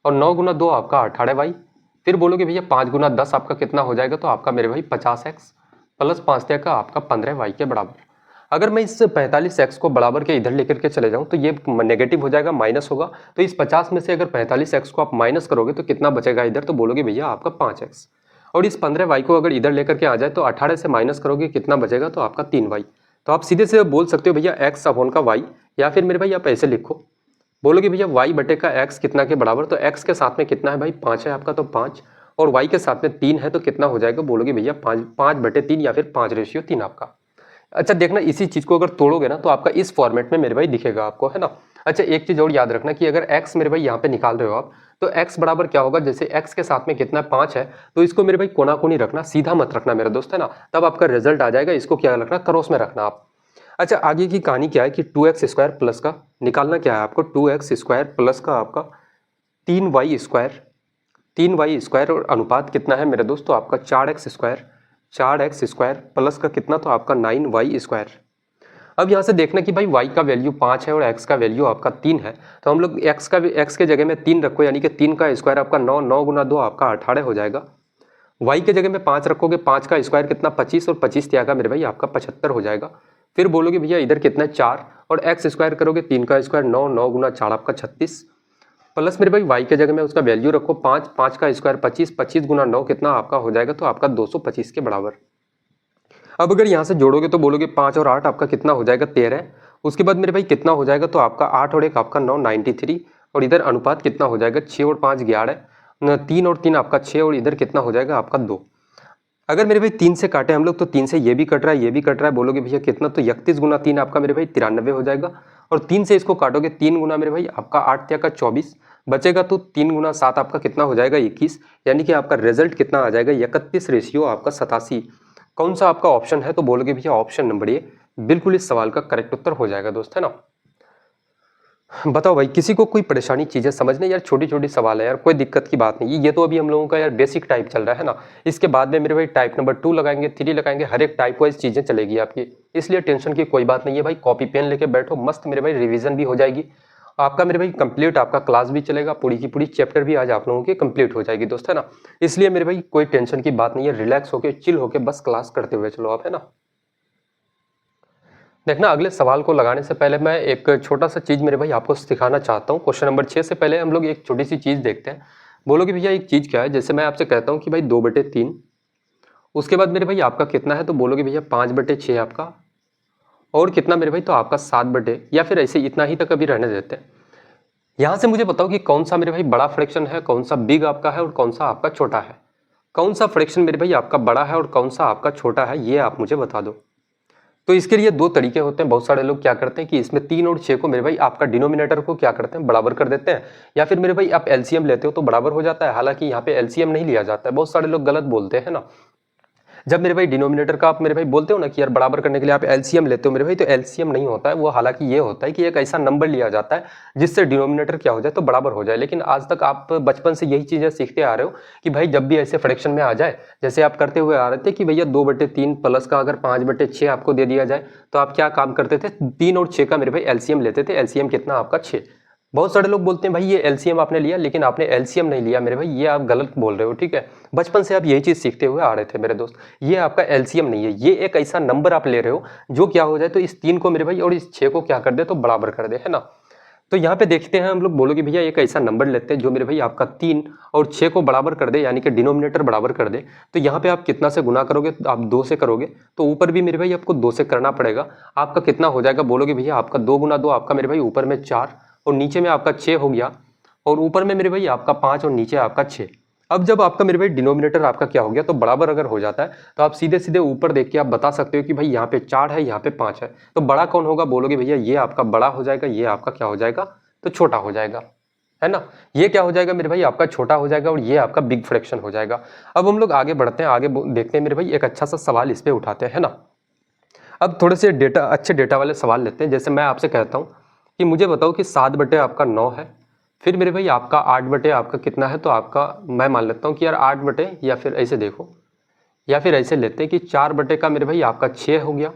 और 9 गुना 2 आपका 18y। फिर बोलोगे भैया 5 गुना 10 आपका कितना हो जाएगा, तो आपका मेरे भाई 50x प्लस 5 का आपका 15y के बराबर। अगर मैं इस 45x को बराबर के इधर लेकर के चले जाऊं तो ये नेगेटिव हो जाएगा, माइनस होगा। तो इस 50 में से अगर 45x को आप माइनस करोगे तो कितना बचेगा इधर, तो बोलोगे भैया आपका 5x, और इस 15y को अगर इधर लेकर के आ जाए तो 18 से माइनस करोगे कितना बचेगा, तो आपका 3y। तो आप सीधे से बोल सकते हो भैया x अपॉन का y, या फिर मेरे भाई आप ऐसे लिखो, बोलोगे भैया y बटे का x कितना के बराबर, तो x के साथ में कितना है भाई 5 है आपका, तो 5, और y के साथ में 3 है, तो कितना हो जाएगा, बोलोगे भैया 5/3 या फिर 5:3 आपका। अच्छा देखना, इसी चीज को अगर तोड़ोगे ना तो आपका इस फॉर्मेट में मेरे भाई दिखेगा आपको, है ना। अच्छा एक चीज और याद रखना कि अगर x मेरे भाई यहाँ पे निकाल रहे हो आप, तो x बराबर क्या होगा, जैसे x के साथ में कितना 5 है, तो इसको मेरे भाई कोना कोनी रखना, सीधा मत रखना मेरे दोस्त, है ना, तब आपका रिजल्ट आ जाएगा। इसको क्या रखना, क्रॉस में रखना आप। अच्छा आगे की कहानी क्या है कि 2x स्क्वायर प्लस का निकालना क्या है आपको, 2x स्क्वायर प्लस का आपका 3y स्क्वायर और अनुपात कितना है मेरे दोस्त, तो आपका 4x स्क्वायर प्लस का कितना, तो आपका 9y स्क्वायर। अब यहाँ से देखना कि भाई y का वैल्यू 5 है और x का वैल्यू आपका 3 है, तो हम लोग x के जगह में 3 रखो, यानी कि 3 का स्क्वायर आपका 9 गुना 2 आपका 18 हो जाएगा। y के जगह में 5 रखोगे, 5 का स्क्वायर कितना 25, और 25 त्यागा मेरे भाई आपका 75 हो जाएगा। फिर बोलोगे भैया इधर कितना 4, और x स्क्वायर करोगे 3 का स्क्वायर 9 गुना 4 आपका 36, प्लस मेरे भाई y के जगह में उसका वैल्यू रखो 5 का स्क्वायर 25 गुना 9 कितना आपका हो जाएगा, तो आपका 225 के बराबर। अब अगर यहाँ से जोड़ोगे तो बोलोगे 5 और 8 आपका कितना हो जाएगा 13, उसके बाद मेरे भाई कितना हो जाएगा, तो आपका 8 और 1 आपका 9 93, और इधर अनुपात कितना हो जाएगा 6 और 5 11, 3 और 3 आपका 6, और इधर कितना हो जाएगा आपका 2। अगर मेरे भाई 3 से काटे हम लोग तो 3 से ये भी कट रहा है, ये भी कट रहा है, बोलोगे भैया कितना, तो 31 गुना 3 आपका मेरे भाई 93 हो जाएगा, और 3 से इसको काटोगे 3 गुना मेरे भाई आपका 8 का 24 बचेगा, तो 3 गुना 7 आपका कितना हो जाएगा 21, यानी कि आपका रिजल्ट कितना आ जाएगा 31 रेशियो आपका 87। कौन सा आपका ऑप्शन है, तो बोलोगे भैया ऑप्शन नंबर ए बिल्कुल इस सवाल का करेक्ट उत्तर हो जाएगा दोस्त, है ना। बताओ भाई किसी को कोई परेशानी चीजें समझने, यार छोटी छोटी सवाल है यार, कोई दिक्कत की बात नहीं। ये तो अभी हम लोगों का यार बेसिक टाइप चल रहा है ना, इसके बाद में मेरे भाई टाइप नंबर 2 लगाएंगे, 3 लगाएंगे, हर एक टाइप वाइज चीजें चलेगी आपकी, इसलिए टेंशन की कोई बात नहीं है भाई। कॉपी पेन लेके बैठो, मस्त मेरे भाई रिवीजन भी हो जाएगी, आपका मेरे भाई कंप्लीट आपका क्लास भी चलेगा, पूरी की पूरी चैप्टर भी आज आप लोगों की कंप्लीट हो जाएगी दोस्त, है ना। इसलिए मेरे भाई कोई टेंशन की बात नहीं है, रिलैक्स होके चिल होके बस क्लास करते हुए चलो आप, है ना। देखना अगले सवाल को लगाने से पहले मैं एक छोटा सा चीज मेरे भाई आपको सिखाना चाहता हूँ। क्वेश्चन नंबर 6 से पहले हम लोग एक छोटी सी चीज देखते हैं। बोलोगे भैया एक चीज क्या है, जैसे मैं आपसे कहता हूँ कि भाई 2/3, उसके बाद मेरे भाई आपका कितना है, तो बोलोगे भैया 5/6 आपका, और कितना मेरे भाई, तो आपका 7 या फिर ऐसे इतना ही तक अभी रहने देते हैं। यहां से मुझे बताओ कि कौन सा मेरे भाई बड़ा फ्रैक्शन है, कौन सा बिग आपका है और कौन सा आपका छोटा है। कौन सा फ्रैक्शन मेरे भाई आपका बड़ा है और कौन सा आपका छोटा है, ये आप मुझे बता दो। तो इसके लिए दो तरीके होते हैं। बहुत सारे लोग क्या करते हैं कि इसमें 3 और 6 को मेरे भाई आपका डिनोमिनेटर को क्या करते हैं, बराबर कर देते हैं, या फिर मेरे भाई आप एलसीएम लेते हो तो बराबर हो जाता है। हालांकि यहाँ पे एलसीएम नहीं लिया जाता है, बहुत सारे लोग गलत बोलते हैं ना। जब मेरे भाई डिनोमिनेटर का आप मेरे भाई बोलते हो ना कि यार बराबर करने के लिए आप एलसीएम लेते हो मेरे भाई, तो एलसीएम नहीं होता है वो। हालांकि ये होता है कि एक ऐसा नंबर लिया जाता है जिससे डिनोमिनेटर क्या हो जाए, तो बराबर हो जाए। लेकिन आज तक आप बचपन से यही चीजें सीखते आ रहे हो कि भाई जब भी ऐसे फ्रैक्शन में आ जाए, जैसे आप करते हुए आ रहे थे कि भैया 2/3 प्लस का अगर 5/6 आपको दे दिया जाए, तो आप क्या काम करते थे, 3 और 6 का मेरे भाई एलसीएम लेते थे। एलसीएम कितना आपका 6। बहुत सारे लोग बोलते हैं भाई ये एलसीएम आपने लिया, लेकिन आपने एलसीएम नहीं लिया मेरे भाई, ये आप गलत बोल रहे हो, ठीक है। बचपन से आप यही चीज सीखते हुए आ रहे थे मेरे दोस्त। ये आपका एलसीएम नहीं है, ये एक ऐसा नंबर आप ले रहे हो जो क्या हो जाए, तो इस 3 को मेरे भाई और इस 6 को क्या कर दे, तो बराबर कर दे, है ना। तो यहाँ पे देखते हैं हम लोग, बोलोगे भैया एक ऐसा नंबर लेते हैं जो मेरे भाई आपका 3 और 6 को बराबर कर दे, यानी कि डिनोमिनेटर बराबर कर दे। तो यहाँ पे आप कितना से गुना करोगे, तो आप 2 से करोगे, तो ऊपर भी मेरे भाई आपको 2 से करना पड़ेगा। आपका कितना हो जाएगा, बोलोगे भैया आपका 2 गुना 2 आपका मेरे भाई ऊपर में 4 और नीचे में आपका 6 हो गया, और ऊपर में मेरे भाई आपका 5 और नीचे आपका 6। अब जब आपका मेरे भाई डिनोमिनेटर आपका क्या हो गया, तो बराबर अगर हो जाता है, तो आप सीधे सीधे ऊपर देख के आप बता सकते हो कि भाई यहाँ पे 4 है, यहाँ पे 5 है, तो बड़ा कौन होगा, बोलोगे भैया ये आपका बड़ा हो जाएगा, ये आपका क्या हो जाएगा, तो छोटा हो जाएगा, है ना। ये क्या हो जाएगा मेरे भाई आपका छोटा हो जाएगा, और ये आपका बिग फ्रैक्शन हो जाएगा। अब हम लोग आगे बढ़ते हैं, आगे देखते हैं मेरे भाई, एक अच्छा सा सवाल इस पे उठाते हैं, है ना। अब थोड़े से डेटा, अच्छे डेटा वाले सवाल लेते हैं। जैसे मैं आपसे कहता हूँ कि मुझे बताओ कि 7 आपका 9 है, फिर मेरे भाई आपका 8 आपका कितना है, तो आपका मैं मान लेता हूँ कि यार 8 या फिर ऐसे देखो, या फिर ऐसे लेते हैं कि 4 का मेरे भाई आपका 6 हो गया,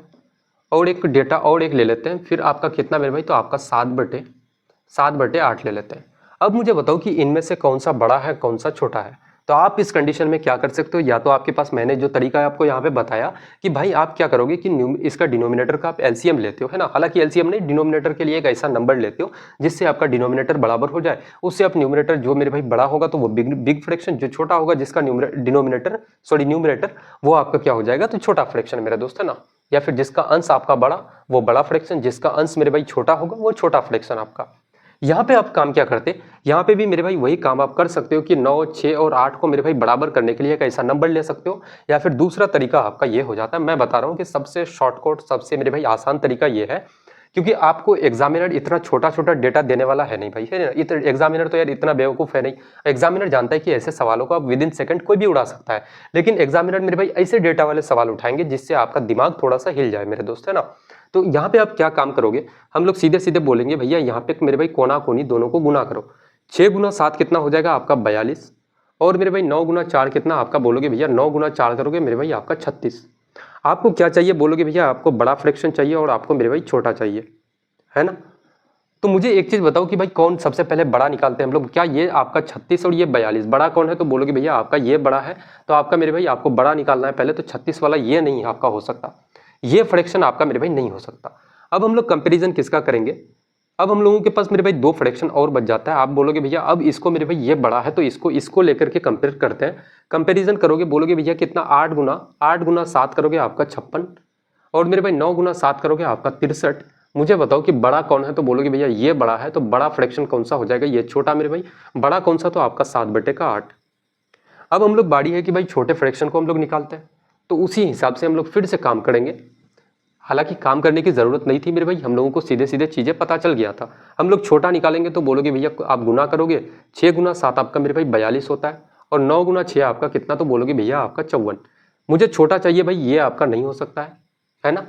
और एक डेटा और एक ले लेते हैं, फिर आपका कितना मेरे भाई, तो आपका 7/8 ले लेते हैं। अब मुझे बताओ कि इनमें से कौन सा बड़ा है, कौन सा छोटा है। तो आप इस कंडीशन में क्या कर सकते हो, या तो आपके पास मैंने जो तरीका है आपको यहाँ पे बताया कि भाई आप क्या करोगे कि इसका डिनोमिनेटर का आप एलसीएम लेते हो, है ना। हालांकि एलसीएम नहीं, डिनोमिनेटर के लिए एक ऐसा नंबर लेते हो जिससे आपका डिनोमिनेटर बराबर हो जाए। उससे आप न्यूमरेटर जो मेरे भाई बड़ा होगा तो वो बिग फ्रैक्शन, जो छोटा होगा जिसका न्यूमरेटर वो आपका क्या हो जाएगा, तो छोटा फ्रैक्शन मेरा दोस्त, है ना। या फिर जिसका अंश आपका बड़ा वो बड़ा फ्रैक्शन, जिसका अंश मेरे भाई छोटा होगा वो छोटा फ्रैक्शन आपका। यहाँ पे आप काम क्या करते, यहाँ पे भी मेरे भाई वही काम आप कर सकते हो कि 9, 6 और 8 को मेरे भाई बराबर करने के लिए एक ऐसा नंबर ले सकते हो। या फिर दूसरा तरीका आपका ये हो जाता है, मैं बता रहा हूँ कि सबसे शॉर्टकट, सबसे मेरे भाई आसान तरीका ये है, क्योंकि आपको एग्जामिनर इतना छोटा छोटा डेटा देने वाला है नहीं भाई, है ना। एग्जामिनर तो यार इतना बेवकूफ़ है नहीं। एग्जामिनर जानता है कि ऐसे सवालों को आप विद इन सेकंड कोई भी उड़ा सकता है, लेकिन एग्जामिनर मेरे भाई ऐसे डेटा वाले सवाल उठाएंगे जिससे आपका दिमाग थोड़ा सा हिल जाए मेरे दोस्त, है ना। तो यहाँ पे आप क्या काम करोगे, हम लोग सीधे सीधे बोलेंगे भैया यहाँ पे मेरे भाई कोना कोनी दोनों को गुना करो। 6 गुना 7 कितना हो जाएगा आपका 42, और मेरे भाई 9 गुना 4 कितना आपका, बोलोगे भैया 9 गुना 4 करोगे मेरे भाई आपका 36। आपको क्या चाहिए, बोलोगे भैया आपको बड़ा फ्रैक्शन चाहिए और आपको मेरे भाई छोटा चाहिए, है ना। तो मुझे एक चीज बताओ कि भाई कौन सबसे पहले बड़ा निकालते हैं हम लोग, क्या ये आपका 36 और ये 42 बड़ा कौन है, तो बोलोगे भैया आपका ये बड़ा है। तो आपका मेरे भाई आपको बड़ा निकालना है पहले, तो 36 वाला ये नहीं आपका हो सकता, ये फ्रैक्शन आपका मेरे भाई नहीं हो सकता। अब हम लोग कंपेरिजन किसका करेंगे, अब हम लोगों के पास मेरे भाई 2 फ्रैक्शन और बच जाता है। आप बोलोगे भैया अब इसको मेरे भाई ये बड़ा है, तो इसको लेकर के कंपेयर करते हैं। कंपेरिजन करोगे, बोलोगे भैया कितना 8 गुना 7 करोगे आपका 56, और मेरे भाई 9 गुना 7 करोगे आपका 63। मुझे बताओ कि बड़ा कौन है, तो बोलोगे भैया ये बड़ा है, तो बड़ा फ्रैक्शन कौन सा हो जाएगा, ये छोटा मेरे भाई। बड़ा कौन सा, तो आपका 7/8। अब हम लोग बारी है कि भाई छोटे फ्रैक्शन को हम लोग निकालते हैं, तो उसी हिसाब से हम लोग फिर से काम करेंगे। हालांकि काम करने की जरूरत नहीं थी मेरे भाई, हम लोगों को सीधे सीधे चीजें पता चल गया था। हम लोग छोटा निकालेंगे, तो बोलोगे भैया आप गुना करोगे, 6 गुना 7 आपका मेरे भाई 42 होता है, और 9 गुना 6 आपका कितना, तो बोलोगे भैया आपका 54। मुझे छोटा चाहिए भाई, ये आपका नहीं हो सकता है ना।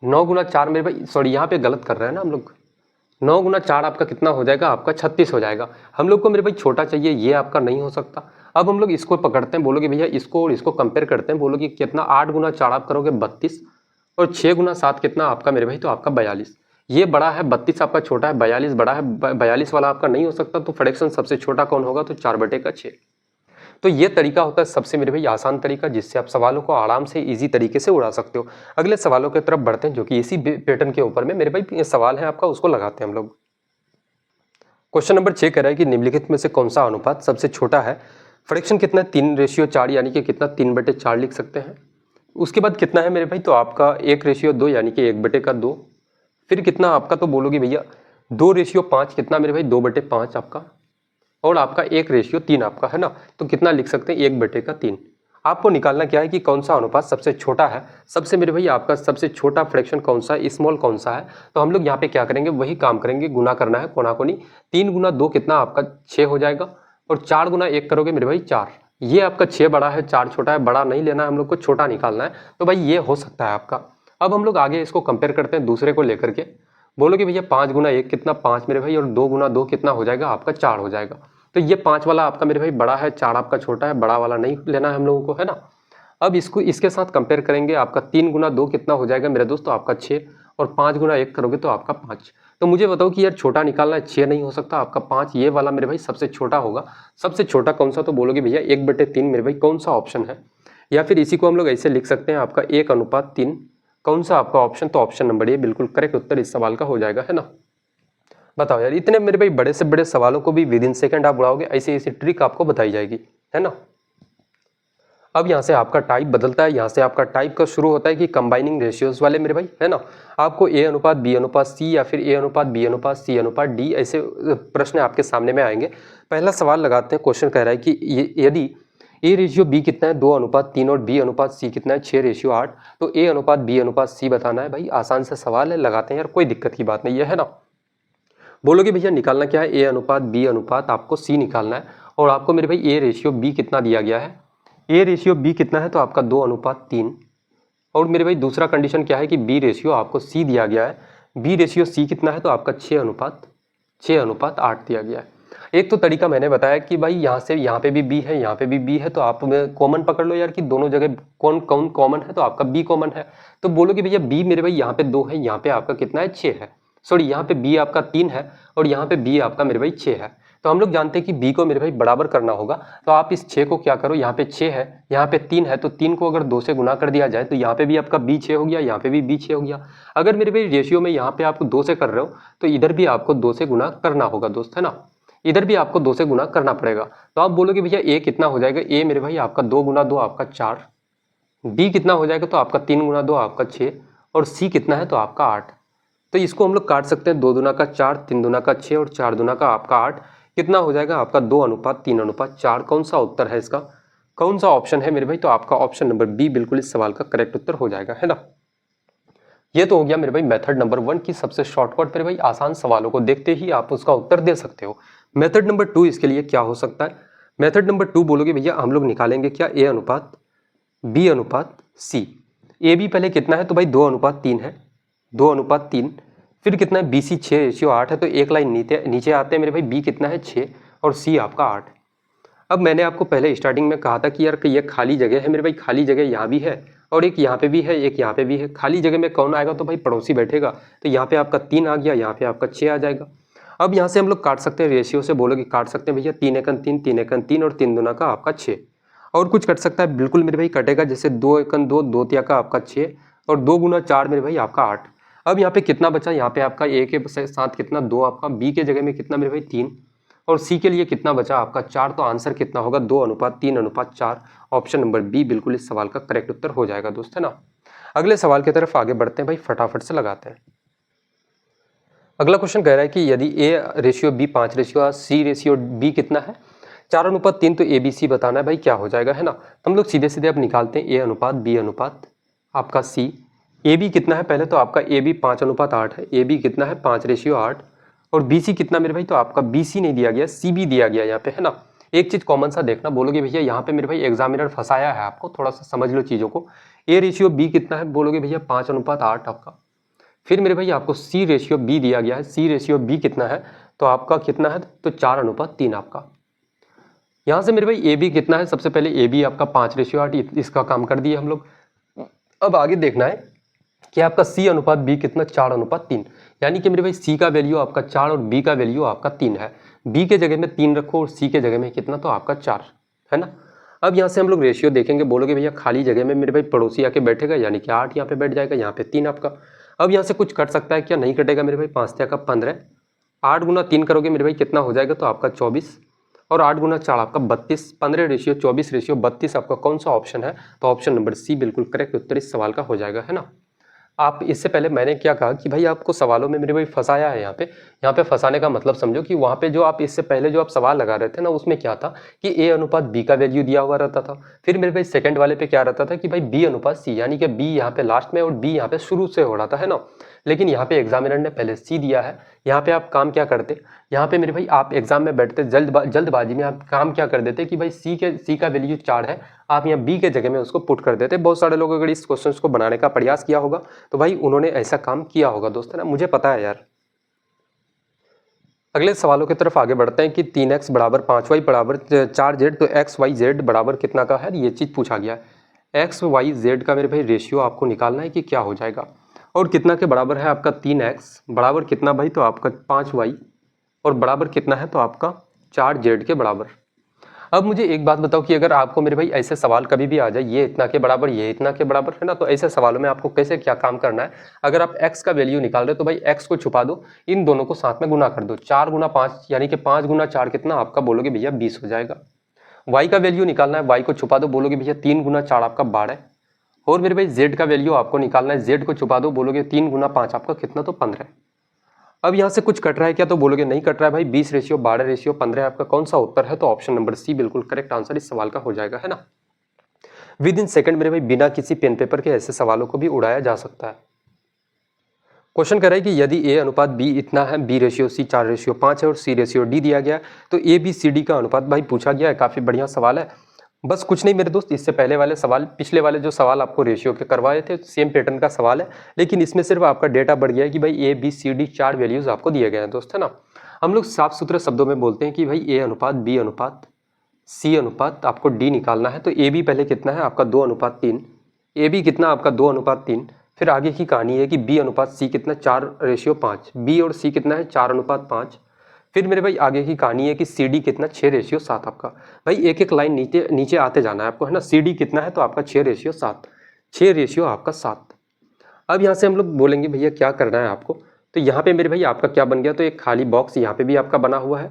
9 गुना 4 मेरे भाई, सॉरी यहाँ पे गलत कर रहे हैं ना हम लोग, 9 गुना 4 आपका कितना हो जाएगा, आपका 36 हो जाएगा। हम लोग को मेरे भाई छोटा चाहिए, ये आपका नहीं हो सकता। अब हम लोग इसको पकड़ते हैं, बोलोगे भैया इसको और इसको कंपेयर करते हैं, बोलोगे कितना 8 गुना 4 आप करोगे 32, और 6 गुना 7 कितना आपका मेरे भाई, तो आपका 42। ये बड़ा है 32 आपका छोटा है, 42 बड़ा है, 42 वाला आपका नहीं हो सकता, तो फ्रैक्शन सबसे छोटा कौन होगा, तो 4/6। तो ये तरीका होता है सबसे मेरे भाई आसान तरीका, जिससे आप सवालों को आराम से इजी तरीके से उड़ा सकते हो। अगले सवालों की तरफ बढ़ते हैं, जो कि इसी पैटर्न के ऊपर में मेरे भाई सवाल है आपका, उसको लगाते हैं हम लोग। क्वेश्चन नंबर 6 कह रहा है कि निम्नलिखित में से कौन सा अनुपात सबसे छोटा है। फ्रैक्शन कितना है, 3:4, यानी कि कितना 3/4 लिख सकते हैं। उसके बाद कितना है मेरे भाई, तो आपका 1:2, यानी कि 1/2। फिर कितना आपका, तो बोलोगे भैया 2:5, कितना मेरे भाई 2/5 आपका, और आपका 1:3 आपका है ना, तो कितना लिख सकते हैं 1/3। आपको निकालना क्या है कि कौन सा अनुपात सबसे छोटा है। सबसे मेरे भाई आपका सबसे छोटा फ्रैक्शन कौन सा है, स्मॉल कौन सा है, तो हम लोग यहाँ पे क्या करेंगे, वही काम करेंगे, गुना करना है कोना कोनी। 3 × 2 कितना आपका 6 हो जाएगा, और 4 × 1 करोगे मेरे भाई 4। ये आपका 6 बड़ा है, 4 छोटा है, बड़ा नहीं लेना है हम लोग को, छोटा निकालना है। तो भाई ये हो सकता है आपका। अब हम लोग आगे इसको कंपेयर करते हैं दूसरे को लेकर के। बोलोगे भैया 5 × 1 कितना 5 मेरे भाई, और 2 × 2 कितना हो जाएगा आपका 4 हो जाएगा। तो ये 5 वाला आपका मेरे भाई बड़ा है, 4 आपका छोटा है, बड़ा वाला नहीं लेना है हम लोगों को, है ना। अब इसको इसके साथ कंपेयर करेंगे, आपका 3 × 2 कितना हो जाएगा मेरे दोस्त, तो आपका 6, और 5 × 1 करोगे तो आपका 5। तो मुझे बताओ कि यार छोटा निकालना है, 6 नहीं हो सकता, आपका 5 ये वाला मेरे भाई सबसे छोटा होगा। सबसे छोटा कौन सा, तो बोलोगे भैया 1/3 मेरे भाई कौन सा ऑप्शन है। या फिर इसी को हम लोग ऐसे लिख सकते हैं, आपका 1:3 कौन सा आपका ऑप्शन, तो ऑप्शन नंबर ए बिल्कुल करेक्ट उत्तर इस सवाल का हो जाएगा, है ना। बताओ यार, इतने मेरे भाई बड़े से बड़े सवालों को भी विद इन सेकंड आप उड़ाओगे, ऐसी ऐसी ट्रिक आपको बताई जाएगी, है ना। अब यहाँ से आपका टाइप बदलता है, यहाँ से आपका टाइप का शुरू होता है कि कंबाइनिंग रेशियोज वाले मेरे भाई, है ना। आपको A/B/C या फिर A/B/C/D ऐसे प्रश्न आपके सामने में आएंगे। पहला सवाल लगाते हैं, क्वेश्चन कह रहा है कि यदि A/B कितना है 2:3 और B/C कितना है 6:8, तो A/B/C बताना है। भाई आसान सा सवाल है, लगाते हैं यार, कोई दिक्कत की बात नहीं है ना। बोलोगे भैया निकालना क्या है, A/B/ आपको C निकालना है, और आपको मेरे भाई A/B कितना दिया गया है, A/B कितना है, तो आपका 2:3। और मेरे भाई दूसरा कंडीशन क्या है कि B आपको C दिया गया है, B/C कितना है, तो आपका 6:8 दिया गया है। एक तो तरीका मैंने बताया कि भाई यहाँ से यहाँ पे भी B है, यहाँ पे भी B है, तो आप कॉमन पकड़ लो यार कि दोनों जगह कौन कौन कॉमन है, तो आपका B कॉमन है। तो बोलोगे भैया B मेरे भाई यहाँ पे 2 है, यहाँ पे आपका कितना है 6 है, सॉरी यहाँ पे B आपका 3 है, और यहाँ पे B आपका मेरे भाई 6 है। तो हम लोग जानते हैं कि B को मेरे भाई बराबर करना होगा, तो आप इस 6 को क्या करो, यहाँ पे 6 है, यहाँ पे 3 है, तो 3 को अगर 2 से गुना कर दिया जाए, तो यहाँ पे भी आपका B 6 हो गया, यहाँ पे भी B 6 हो गया। अगर मेरे भाई रेशियो में यहाँ पे आप 2 से कर रहे हो, तो इधर भी आपको 2 से गुना करना होगा दोस्त, है ना। इधर भी आपको 2 से गुना करना पड़ेगा। तो आप बोलोगे भैया A कितना हो जाएगा, A मेरे भाई आपका 2 × 2 आपका 4, B कितना हो जाएगा, तो आपका 3 × 2 आपका 6, और C कितना है, तो आपका 8। तो इसको हम लोग काट सकते हैं, 2 दूना का 4, 3 दूना का 6, और 4 दूना का आपका 8, कितना हो जाएगा आपका 2:3:4। कौन सा उत्तर है इसका, कौन सा ऑप्शन है मेरे भाई, तो आपका ऑप्शन नंबर बी बिल्कुल इस सवाल का करेक्ट उत्तर हो जाएगा, है ना। ये तो हो गया मेरे भाई मेथड नंबर 1 की सबसे शॉर्टकट मेरे भाई, आसान सवालों को देखते ही आप उसका उत्तर दे सकते हो। मेथड नंबर 2 इसके लिए क्या हो सकता है। मेथड नंबर 2 बोलोगे भैया हम लोग निकालेंगे क्या, A/B/C। AB पहले कितना है, तो भाई 2:3 है, 2:3। फिर कितना है, BC 6:8 है, तो एक लाइन नीचे आते हैं मेरे भाई, B कितना है 6, और C आपका 8। अब मैंने आपको पहले स्टार्टिंग में कहा था कि यार कि ये खाली जगह है मेरे भाई, खाली जगह यहाँ भी है, और एक यहाँ पे भी है, एक यहाँ पे भी है। खाली जगह में कौन आएगा, तो भाई पड़ोसी बैठेगा, तो यहाँ पे आपका 3 आ गया, यहाँ पे आपका 6 आ जाएगा। अब यहाँ से हम लोग काट सकते हैं, रेशियो से बोलोगे काट सकते हैं भैया, 3 एकन 3, 3 एकन 3, और 3 दूना का आपका 6। और कुछ कट सकता है, बिल्कुल मेरे भाई कटेगा, जैसे 2 एकन 2, 2 तिया का आपका 6, और 2 × 4 मेरे भाई आपका 8। अब यहाँ पे कितना बचा, यहाँ पे आपका A के साथ कितना 2 आपका, B के जगह में कितना मेरे भाई 3, और C के लिए कितना बचा आपका 4। तो आंसर कितना होगा, 2:3:4। ऑप्शन नंबर बी बिल्कुल इस सवाल का करेक्ट उत्तर हो जाएगा दोस्त, है ना। अगले सवाल की तरफ आगे बढ़ते हैं भाई, फटाफट से लगाते हैं। अगला क्वेश्चन कह रहा है कि यदि A/B 5:C/B कितना है, 4:3, तो ABC बताना है भाई, क्या हो जाएगा, है ना। हम लोग सीधे सीधे अब निकालते हैं A/B/ आपका C। AB कितना है, पहले तो आपका AB 5:8 है, AB कितना है 5:8, और BC कितना मेरे भाई, तो आपका BC नहीं दिया गया, CB दिया गया यहाँ पे, है ना। एक चीज कॉमन सा देखना, बोलोगे भैया यहाँ पे मेरे भाई एग्जामिनर फंसाया है आपको, थोड़ा सा समझ लो चीजों को। A/B कितना है, बोलोगे भैया 5:8 आपका। फिर मेरे भाई आपको C/B दिया गया है, C/B कितना है, तो आपका कितना है, तो 4:3 आपका। यहाँ से मेरे भाई AB कितना है, सबसे पहले AB आपका 5:8, इसका काम कर दिए हम लोग। अब आगे देखना है कि आपका C/B कितना, 4:3। यानी कि मेरे भाई सी का वैल्यू आपका 4 और बी का वैल्यू आपका 3 है। बी के जगह में 3 रखो और सी के जगह में कितना, तो आपका 4 है ना। अब यहाँ से हम लोग रेशियो देखेंगे, बोलोगे भैया खाली जगह में मेरे भाई पड़ोसी आके बैठेगा, यानी कि 8 यहाँ पे बैठ जाएगा, यहाँ पे 3 आपका। अब यहाँ से कुछ कट सकता है क्या, नहीं कटेगा मेरे भाई, 5 का 15, 8 गुना 3 करोगे मेरे भाई कितना हो जाएगा, तो आपका 24, और 8 गुना 4 आपका 32, 15 रेशियो 24 रेशियो 32 आपका कौन सा ऑप्शन है, तो ऑप्शन नंबर सी बिल्कुल करेक्ट उत्तर इस सवाल का हो जाएगा, है ना। आप इससे पहले मैंने क्या कहा कि भाई आपको सवालों में मेरे भाई फंसाया है। यहाँ पे फंसाने का मतलब समझो कि वहाँ पे जो आप इससे पहले जो आप सवाल लगा रहे थे ना, उसमें क्या था कि ए अनुपात बी का वैल्यू दिया हुआ रहता था। फिर मेरे भाई सेकंड वाले पे क्या रहता था कि भाई बी अनुपात सी, यानी कि बी यहाँ पे लास्ट में और बी यहाँ पे शुरू से हो रहा था, है ना। लेकिन यहाँ पे एग्जामिनर ने पहले सी दिया है। यहाँ पे आप काम क्या करते, यहाँ पे मेरे भाई आप एग्जाम में बैठते जल्दबाजी में आप काम क्या कर देते कि भाई सी का वैल्यू 4 है, आप यहाँ बी के जगह में उसको पुट कर देते। बहुत सारे लोग अगर इस क्वेश्चन को बनाने का प्रयास किया होगा तो भाई उन्होंने ऐसा काम किया होगा दोस्तों, ना मुझे पता है यार। अगले सवालों की तरफ आगे बढ़ते हैं कि 3x बराबर 5y बराबर 4z, तो एक्स वाई जेड बराबर कितना का है, ये चीज़ पूछा गया है। एक्स वाई जेड का मेरे भाई रेशियो आपको निकालना है कि क्या हो जाएगा, और कितना के बराबर है आपका 3x बराबर कितना भाई, तो आपका 5y, और बराबर कितना है, तो आपका 4z के बराबर। अब मुझे एक बात बताओ कि अगर आपको मेरे भाई ऐसे सवाल कभी भी आ जाए, ये इतना के बराबर ये इतना के बराबर, है ना, तो ऐसे सवालों में आपको कैसे क्या काम करना है। अगर आप x का वैल्यू निकाल रहे हो तो भाई x को छुपा दो, इन दोनों को साथ में गुना कर दो। 4 गुना 5 यानी कि 5 गुना 4 कितना आपका, बोलोगे भैया 20 हो जाएगा। y का वैल्यू निकालना है, y को छुपा दो, बोलोगे भैया 3 गुना 4 आपका 12। और मेरे भाई z का वैल्यू आपको निकालना है, z को छुपा दो, बोलोगे 3 गुना 5 आपका कितना, तो 15। अब यहाँ से कुछ कट रहा है क्या, तो बोलोगे नहीं कट रहा है भाई, 20 रेशियो 12 रेशियो 15 आपका कौन सा उत्तर है, तो ऑप्शन नंबर सी बिल्कुल करेक्ट आंसर इस सवाल का हो जाएगा, है ना। विद इन सेकंड मेरे भाई बिना किसी पेन पेपर के ऐसे सवालों को भी उड़ाया जा सकता है। क्वेश्चन कह रहा है कि यदि ए अनुपात बी इतना है, बी रेशियो सी 4 रेशियो 5 है और सी रेशियो डी दिया गया, तो ए बी सी डी का अनुपात भाई पूछा गया है। काफी बढ़िया सवाल है। बस कुछ नहीं मेरे दोस्त, इससे पहले वाले सवाल, पिछले वाले जो सवाल आपको रेशियो के करवाए थे सेम पैटर्न का सवाल है, लेकिन इसमें सिर्फ आपका डेटा बढ़ गया है कि भाई A B C D 4 values आपको दिए गए हैं दोस्त, है ना। हम लोग साफ सुथरे शब्दों में बोलते हैं कि भाई ए अनुपात बी अनुपात सी अनुपात आपको डी निकालना है, तो ए बी पहले कितना है आपका 2:3, ए बी कितना आपका 2:3। फिर आगे की कहानी है कि बी अनुपात सी कितना 4 रेशियो 5, बी और सी कितना है 4:5। फिर मेरे भाई आगे की कहानी है कि सी डी कितना 6 रेशियो 7 आपका। भाई एक एक लाइन नीचे नीचे आते जाना है आपको, है ना। सी डी कितना है, तो आपका 6 रेशियो 7, 6 रेशियो आपका 7। अब यहाँ से हम लोग बोलेंगे भैया क्या करना है आपको, तो यहाँ पे मेरे भाई आपका क्या बन गया, तो एक खाली बॉक्स यहाँ पे भी आपका बना हुआ है।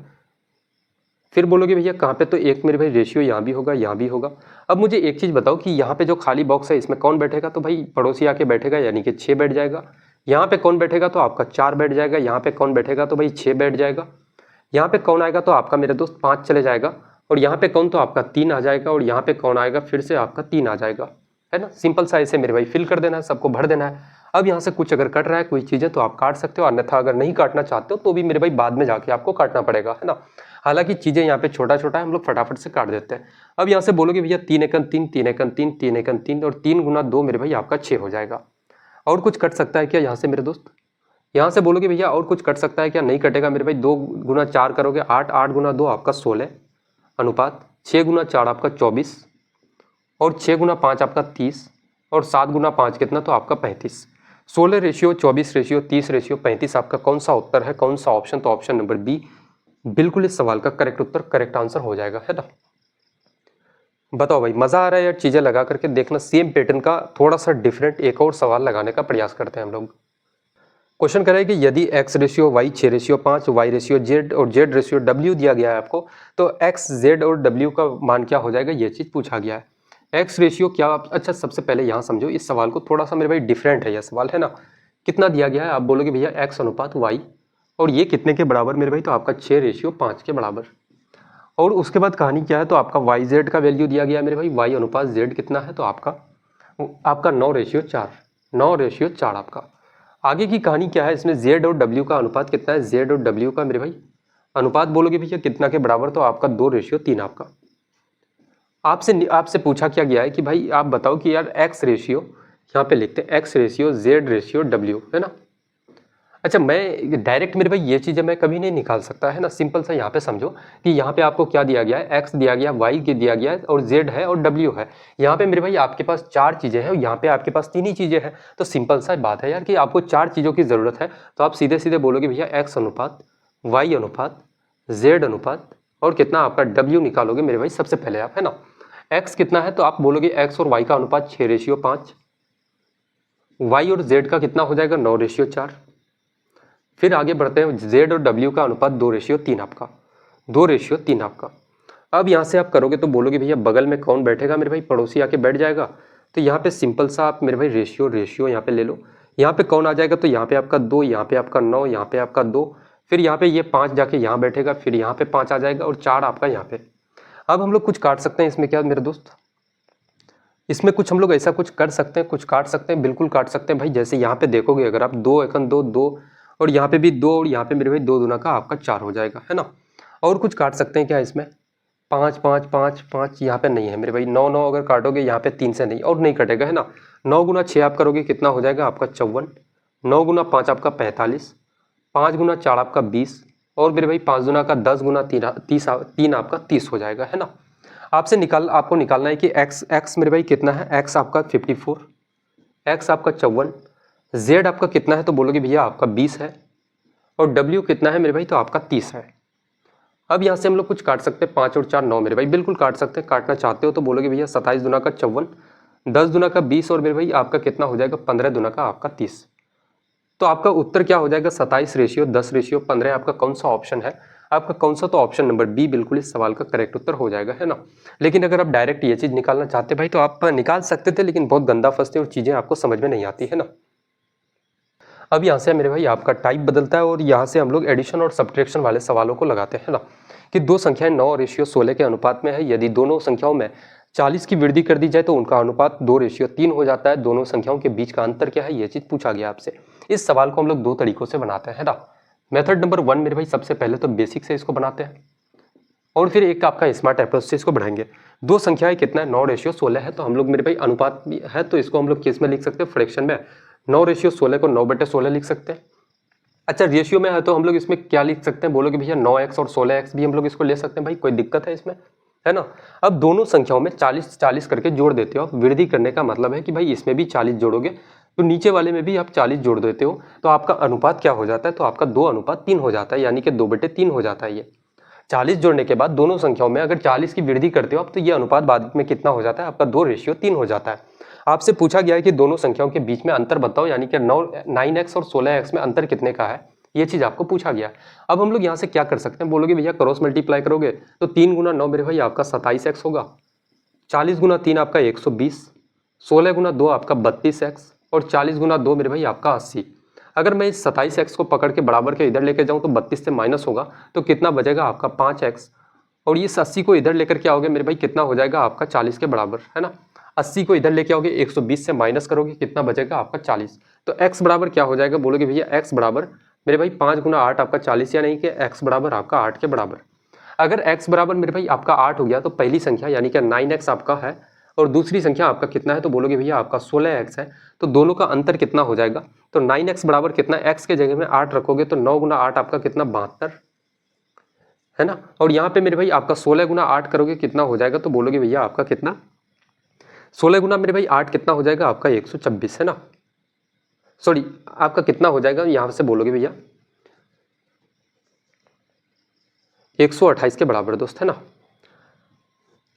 फिर बोलोगे भैया कहाँ पे, तो एक मेरे भाई रेशियो यहाँ भी होगा यहाँ भी होगा। अब मुझे एक चीज़ बताओ कि यहाँ पे जो खाली बॉक्स है इसमें कौन बैठेगा, तो भाई पड़ोसी आके बैठेगा, यानी कि 6 बैठ जाएगा। यहाँ पे कौन बैठेगा, तो आपका 4 बैठ जाएगा। यहाँ पे कौन बैठेगा, तो भाई 6 बैठ जाएगा। यहाँ पे कौन आएगा, तो आपका मेरे दोस्त 5 चले जाएगा। और यहाँ पे कौन, तो आपका 3 आ जाएगा। और यहाँ पे कौन आएगा, फिर से आपका 3 आ जाएगा, है ना। सिंपल सा ऐसे मेरे भाई फिल कर देना है, सबको भर देना है। अब यहाँ से कुछ अगर कट रहा है कोई चीज़ें तो आप काट सकते हो, अन्यथा अगर नहीं काटना चाहते हो तो भी मेरे भाई बाद में जाके आपको काटना पड़ेगा, है ना। हालांकि चीज़ें यहाँ पे छोटा छोटा है, हम लोग फटाफट से काट देते हैं। अब यहाँ से बोलोगे भैया 3 एकन 3 3 एकन 3 3 एकन 3 और 3 गुना 2 मेरे भाई आपका 6 हो जाएगा। और कुछ कट सकता है क्या यहाँ से मेरे दोस्त, यहाँ से बोलोगे भैया और कुछ कट सकता है क्या, नहीं कटेगा मेरे भाई। 2 गुना 4 करोगे 8, 8 गुना 2 आपका 16 अनुपात 6 गुना 4 आपका 24 और 6 गुना 5 आपका 30 और 7 गुना 5 कितना, तो आपका 35। 16 रेशियो 24 रेशियो 30 रेशियो 35 आपका कौन सा उत्तर है, कौन सा ऑप्शन, तो ऑप्शन नंबर बी बिल्कुल इस सवाल का करेक्ट उत्तर करेक्ट आंसर हो जाएगा, है ना। बताओ भाई मजा आ रहा है यार, चीजें लगा करके देखना। सेम पैटर्न का थोड़ा सा डिफरेंट एक और सवाल लगाने का प्रयास करते हैं हम लोग। क्वेश्चन कर रहा है कि यदि x ratio y 6 ratio 5 y ratio z और z रेशियो w दिया गया है आपको, तो x z और w का मान क्या हो जाएगा, ये चीज पूछा गया है। x रेशियो क्या, अच्छा सबसे पहले यहाँ समझो इस सवाल को, थोड़ा सा मेरे भाई डिफरेंट है यह सवाल, है ना। कितना दिया गया है, आप बोलोगे भैया x अनुपात y, और ये कितने के बराबर मेरे भाई, तो आपका 6 रेशियो 5 के बराबर। और उसके बाद कहानी क्या है, तो आपका वाई जेड का वैल्यू दिया गया मेरे भाई, वाई अनुपात जेड कितना है, तो आपका 9 रेशियो 4, 9 रेशियो 4 आपका। आगे की कहानी क्या है, इसमें जेड और डब्ल्यू का अनुपात कितना है, जेड और डब्ल्यू का मेरे भाई अनुपात बोलोगे भैया कितना के बराबर, तो आपका 2 रेशियो 3 आपका। आपसे पूछा क्या गया है कि भाई आप बताओ कि यार एक्स रेशियो, यहाँ पे लिखते हैं x ratio Z ratio W, है ना। अच्छा, मैं डायरेक्ट मेरे भाई ये चीज़ें मैं कभी नहीं निकाल सकता है ना। सिंपल सा यहाँ पे समझो कि यहाँ पे आपको क्या दिया गया है, x दिया गया, y के दिया गया है और z है और w है। यहाँ पे मेरे भाई आपके पास 4 चीज़ें हैं और यहाँ पे आपके पास 3 ही चीज़ें हैं। तो सिंपल सा बात है यार कि आपको 4 चीज़ों की ज़रूरत है। तो आप सीधे सीधे बोलोगे भैया x अनुपात, y अनुपात, z अनुपात और कितना आपका w निकालोगे मेरे भाई सबसे पहले आप, है ना। x कितना है तो आप बोलोगे x और y का अनुपात 6:5, y और z का कितना हो जाएगा 9:4। फिर आगे बढ़ते हैं, z और w का अनुपात 2:3 आपका, 2:3 आपका। अब यहाँ से आप करोगे तो बोलोगे भैया बगल में कौन बैठेगा मेरे भाई, पड़ोसी आके बैठ जाएगा। तो यहाँ पे सिंपल सा आप मेरे भाई रेशियो यहाँ पे ले लो। यहाँ पे कौन आ जाएगा तो यहाँ पे आपका 2, यहाँ पे आपका 9, यहाँ पे आपका 2, फिर यहाँ पे ये 5 जाके यहाँ बैठेगा, फिर यहाँ पे 5 आ जाएगा और 4 आपका यहाँ पे। अब हम लोग कुछ काट सकते हैं इसमें, क्या मेरे दोस्त, इसमें कुछ हम लोग ऐसा कुछ कर सकते हैं, कुछ काट सकते हैं, बिल्कुल काट सकते हैं भाई। जैसे यहाँ पे देखोगे अगर आप 2 एकन 2 2 और यहाँ पे भी 2 और यहाँ पे मेरे भाई 2 दूना का आपका 4 हो जाएगा, है ना। और कुछ काट सकते हैं क्या इसमें, 5 5 5 5 यहाँ पे नहीं है मेरे भाई, 9 9 अगर काटोगे यहाँ पे 3 से नहीं और नहीं कटेगा, है ना। 9 गुना 6 आप करोगे कितना हो जाएगा आपका 54, 9 गुना 5 आपका 45, 5 गुना 4 आपका 20 और मेरे भाई 5 गुना का 10 गुना 3 आपका 30 हो जाएगा, है ना। आपको निकालना है कि x मेरे भाई कितना है, x आपका 54, x आपका 54, z आपका कितना है तो बोलोगे भैया आपका 20 है और w कितना है मेरे भाई तो आपका 30 है। अब यहाँ से हम लोग कुछ काट सकते हैं, 5 और 4 9 मेरे भाई, बिल्कुल काट सकते हैं। काटना चाहते हो तो बोलोगे भैया 27 दुना का 54, 10 दुना का 20 और मेरे भाई आपका कितना हो जाएगा 15 दुना का आपका 30। तो आपका उत्तर क्या हो जाएगा 27:10:15। आपका कौन सा ऑप्शन है, आपका कौन सा, तो ऑप्शन नंबर बी बिल्कुल इस सवाल का करेक्ट उत्तर हो जाएगा, है ना। लेकिन अगर आप डायरेक्ट ये चीज़ निकालना चाहते भाई तो आप निकाल सकते थे, लेकिन बहुत गंदा फंसते और चीज़ें आपको समझ में नहीं आती, है ना। अब यहाँ से मेरे भाई आपका टाइप बदलता है और यहाँ से हम लोग एडिशन और सब्ट्रैक्शन वाले सवालों को लगाते हैं ना, कि दो संख्याएं 9:16 के अनुपात में है। यदि दोनों संख्याओं में 40 की वृद्धि कर दी जाए तो उनका अनुपात 2:3 हो जाता है। दोनों संख्याओं के बीच का अंतर क्या है, ये चीज़ पूछा गया आपसे। इस सवाल को हम लोग 2 तरीकों से बनाते हैं ना। मेथड नंबर 1 मेरे भाई सबसे पहले तो बेसिक से इसको बनाते हैं और फिर एक आपका स्मार्ट अप्रोच से इसको बढ़ाएंगे। दो संख्याएं कितना है 9:16 है, तो हम लोग मेरे भाई अनुपात भी है तो इसको हम लोग किस में लिख सकते हैं, फ्रैक्शन में। 9:16 को 9/16 लिख सकते हैं। अच्छा, रेशियो में है तो हम लोग इसमें क्या लिख सकते हैं, बोलोगे भैया 9x और 16x भी हम लोग इसको ले सकते हैं भाई, कोई दिक्कत है इसमें, है ना। अब दोनों संख्याओं में 40 40 करके जोड़ देते हो आप। वृद्धि करने का मतलब है कि भाई इसमें भी 40 जोड़ोगे तो नीचे वाले में भी आप 40 जोड़ देते हो, तो आपका अनुपात क्या हो जाता है, तो आपका 2:3 हो जाता है, यानी कि 2/3 हो जाता है। ये 40 जोड़ने के बाद दोनों संख्याओं में अगर 40 की वृद्धि करते हो आप तो ये अनुपात बाद में कितना हो जाता है, आपका 2:3 हो जाता है। आपसे पूछा गया है कि दोनों संख्याओं के बीच में अंतर बताओ, यानी कि 9x और 16x में अंतर कितने का है, ये चीज आपको पूछा गया। अब हम लोग यहाँ से क्या कर सकते हैं, बोलोगे भैया क्रॉस मल्टीप्लाई करोगे तो 3 गुना 9 मेरे भाई आपका 27x होगा, 40 गुना 3 आपका 120, 16 गुना 2 आपका 32x और 40 गुना 2 मेरे भाई आपका 80। अगर मैं इस 27x को पकड़ के बराबर के इधर लेके जाऊँ तो 32 से माइनस होगा तो कितना बचेगा आपका 5x, और इस 80 को इधर लेकर के आओगे मेरे भाई कितना हो जाएगा आपका 40 के बराबर, है ना। 80 को इधर लेके आओगे 120 से माइनस करोगे कितना बचेगा आपका 40। तो x बराबर क्या हो जाएगा, बोलोगे भैया x बराबर मेरे भाई 5 गुना 8 आपका 40, या नहीं कि x बराबर आपका 8 के बराबर। अगर x बराबर मेरे भाई आपका 8 हो गया तो पहली संख्या यानी कि 9x आपका है और दूसरी संख्या आपका कितना है, तो बोलोगे भैया आपका 16x है। तो दोनों का अंतर कितना हो जाएगा, तो 9x बराबर कितना, x के जगह में 8 रखोगे तो 9 गुना 8 आपका कितना 72, है ना। और यहाँ पे मेरे भाई आपका 16 गुना 8 करोगे कितना हो जाएगा, तो बोलोगे भैया आपका कितना, 16 गुना मेरे भाई 8 कितना हो जाएगा आपका 126, है ना। सॉरी, आपका कितना हो जाएगा यहाँ से बोलोगे भैया 128 के बराबर दोस्त, है ना।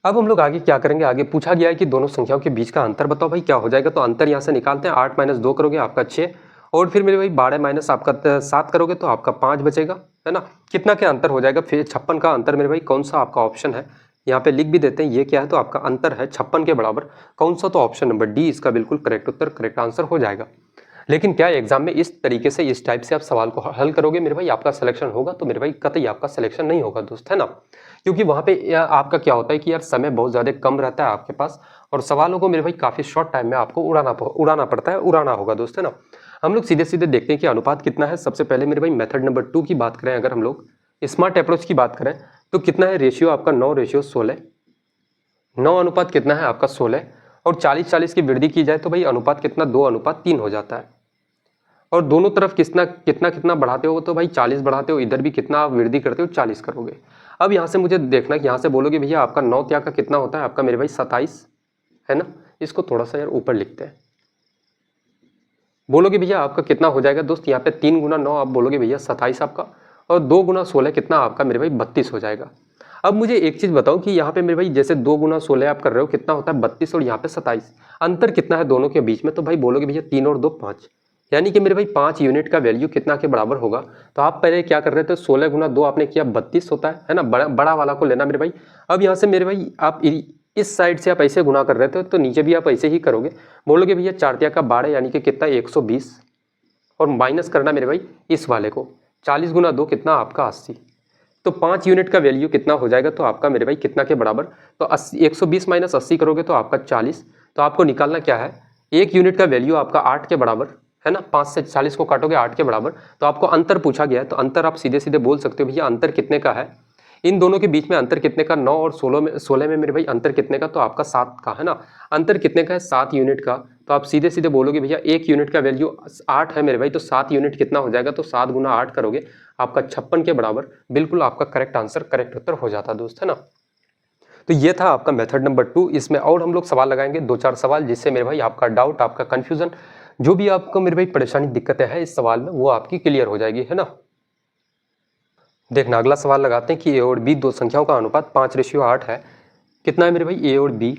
अब हम लोग आगे क्या करेंगे, आगे पूछा गया है कि दोनों संख्याओं के बीच का अंतर बताओ भाई क्या हो जाएगा। तो अंतर यहाँ से निकालते हैं, 8 - 2 करोगे आपका 6 और फिर मेरे भाई 12 माइनस आपका 7 करोगे तो आपका 5 बचेगा, है ना। कितना क्या अंतर हो जाएगा, फिर 56 का अंतर मेरे भाई कौन सा आपका ऑप्शन है, यहाँ पे लिख भी देते हैं ये क्या है, तो आपका अंतर है 56 के बराबर कौन सा, तो ऑप्शन नंबर डी इसका बिल्कुल करेक्ट उत्तर, करेक्ट आंसर हो जाएगा। लेकिन क्या एग्जाम में इस तरीके से इस टाइप से आप सवाल को हल करोगे मेरे भाई आपका सिलेक्शन होगा, तो मेरे भाई कतई आपका सिलेक्शन नहीं होगा दोस्त, है ना। क्योंकि वहाँ पे आपका क्या होता है कि यार समय बहुत ज़्यादा कम रहता है आपके पास और सवालों को मेरे भाई काफ़ी शॉर्ट टाइम में आपको उड़ाना पड़ता है, उड़ाना होगा दोस्त, है ना। हम लोग सीधे सीधे देखते हैं कि अनुपात कितना है। सबसे पहले मेरे भाई मेथड नंबर 2 की बात करें, अगर हम लोग स्मार्ट अप्रोच की बात करें तो कितना है रेशियो आपका 9:16, 9 अनुपात कितना है आपका 16 और 40 40 की वृद्धि की जाए तो भाई अनुपात कितना 2:3 हो जाता है। और दोनों तरफ कितना कितना कितना बढ़ाते हो तो भाई 40 बढ़ाते हो, इधर भी कितना आप वृद्धि करते हो 40 करोगे। अब यहाँ से मुझे देखना कि यहाँ से बोलोगे भैया आपका 9 त्याग का कितना होता है, आपका मेरे भाई 27 है ना। इसको थोड़ा सा यार ऊपर लिखते हैं। बोलोगे भैया आपका कितना हो जाएगा दोस्त, यहाँ पे 3 गुना 9 आप बोलोगे भैया 27 आपका, और 2 गुना 16 कितना आपका मेरे भाई 32 हो जाएगा। अब मुझे एक चीज़ बताओ कि यहाँ पे मेरे भाई जैसे 2 गुना 16 आप कर रहे हो कितना होता है 32 और यहाँ पे 27, अंतर कितना है दोनों के बीच में, तो भाई बोलोगे भैया 3 और 2 5, यानी कि मेरे भाई 5 यूनिट का वैल्यू कितना के बराबर होगा। तो आप पहले क्या कर रहे थे 16 गुना 2 आपने किया 32 होता है ना, बड़ा वाला को लेना मेरे भाई। अब यहाँ से मेरे भाई आप इस साइड से आप ऐसे गुना कर रहे थे तो नीचे भी आप ऐसे ही करोगे। बोलोगे भैया 4 तिया का 12 यानी कि कितना 120, और माइनस करना मेरे भाई इस वाले को 40 गुना 2 कितना आपका 80। तो 5 यूनिट का वैल्यू कितना हो जाएगा तो आपका मेरे भाई कितना के बराबर, तो 120 माइनस 80 करोगे तो आपका 40। तो आपको निकालना क्या है, 1 यूनिट का वैल्यू आपका 8 के बराबर है ना, 5 से 40 को काटोगे 8 के बराबर। तो आपको अंतर पूछा गया है, तो अंतर आप सीधे सीधे बोल सकते हो भैया अंतर कितने का है, इन दोनों के बीच में अंतर कितने का, 9 और 16 में मेरे भाई अंतर कितने का, तो आपका 7 का है ना। अंतर कितने का है 7 यूनिट का। तो आप सीधे सीधे बोलोगे भैया 1 यूनिट का वैल्यू 8 है मेरे भाई, तो 7 यूनिट कितना हो जाएगा, तो 7 गुना 8 करोगे आपका 56 के बराबर। बिल्कुल आपका करेक्ट आंसर, करेक्ट उत्तर हो जाता दोस्त है ना। तो ये था आपका मेथड नंबर 2। इसमें और हम लोग सवाल लगाएंगे 2-4 सवाल, जिससे मेरे भाई आपका डाउट, आपका कंफ्यूजन, जो भी आपको मेरे भाई परेशानी दिक्कतें हैं इस सवाल में वो आपकी क्लियर हो जाएगी है ना। देखना अगला सवाल लगाते हैं कि ए और बी दो संख्याओं का अनुपात 5:8 है। कितना है मेरे भाई ए और बी,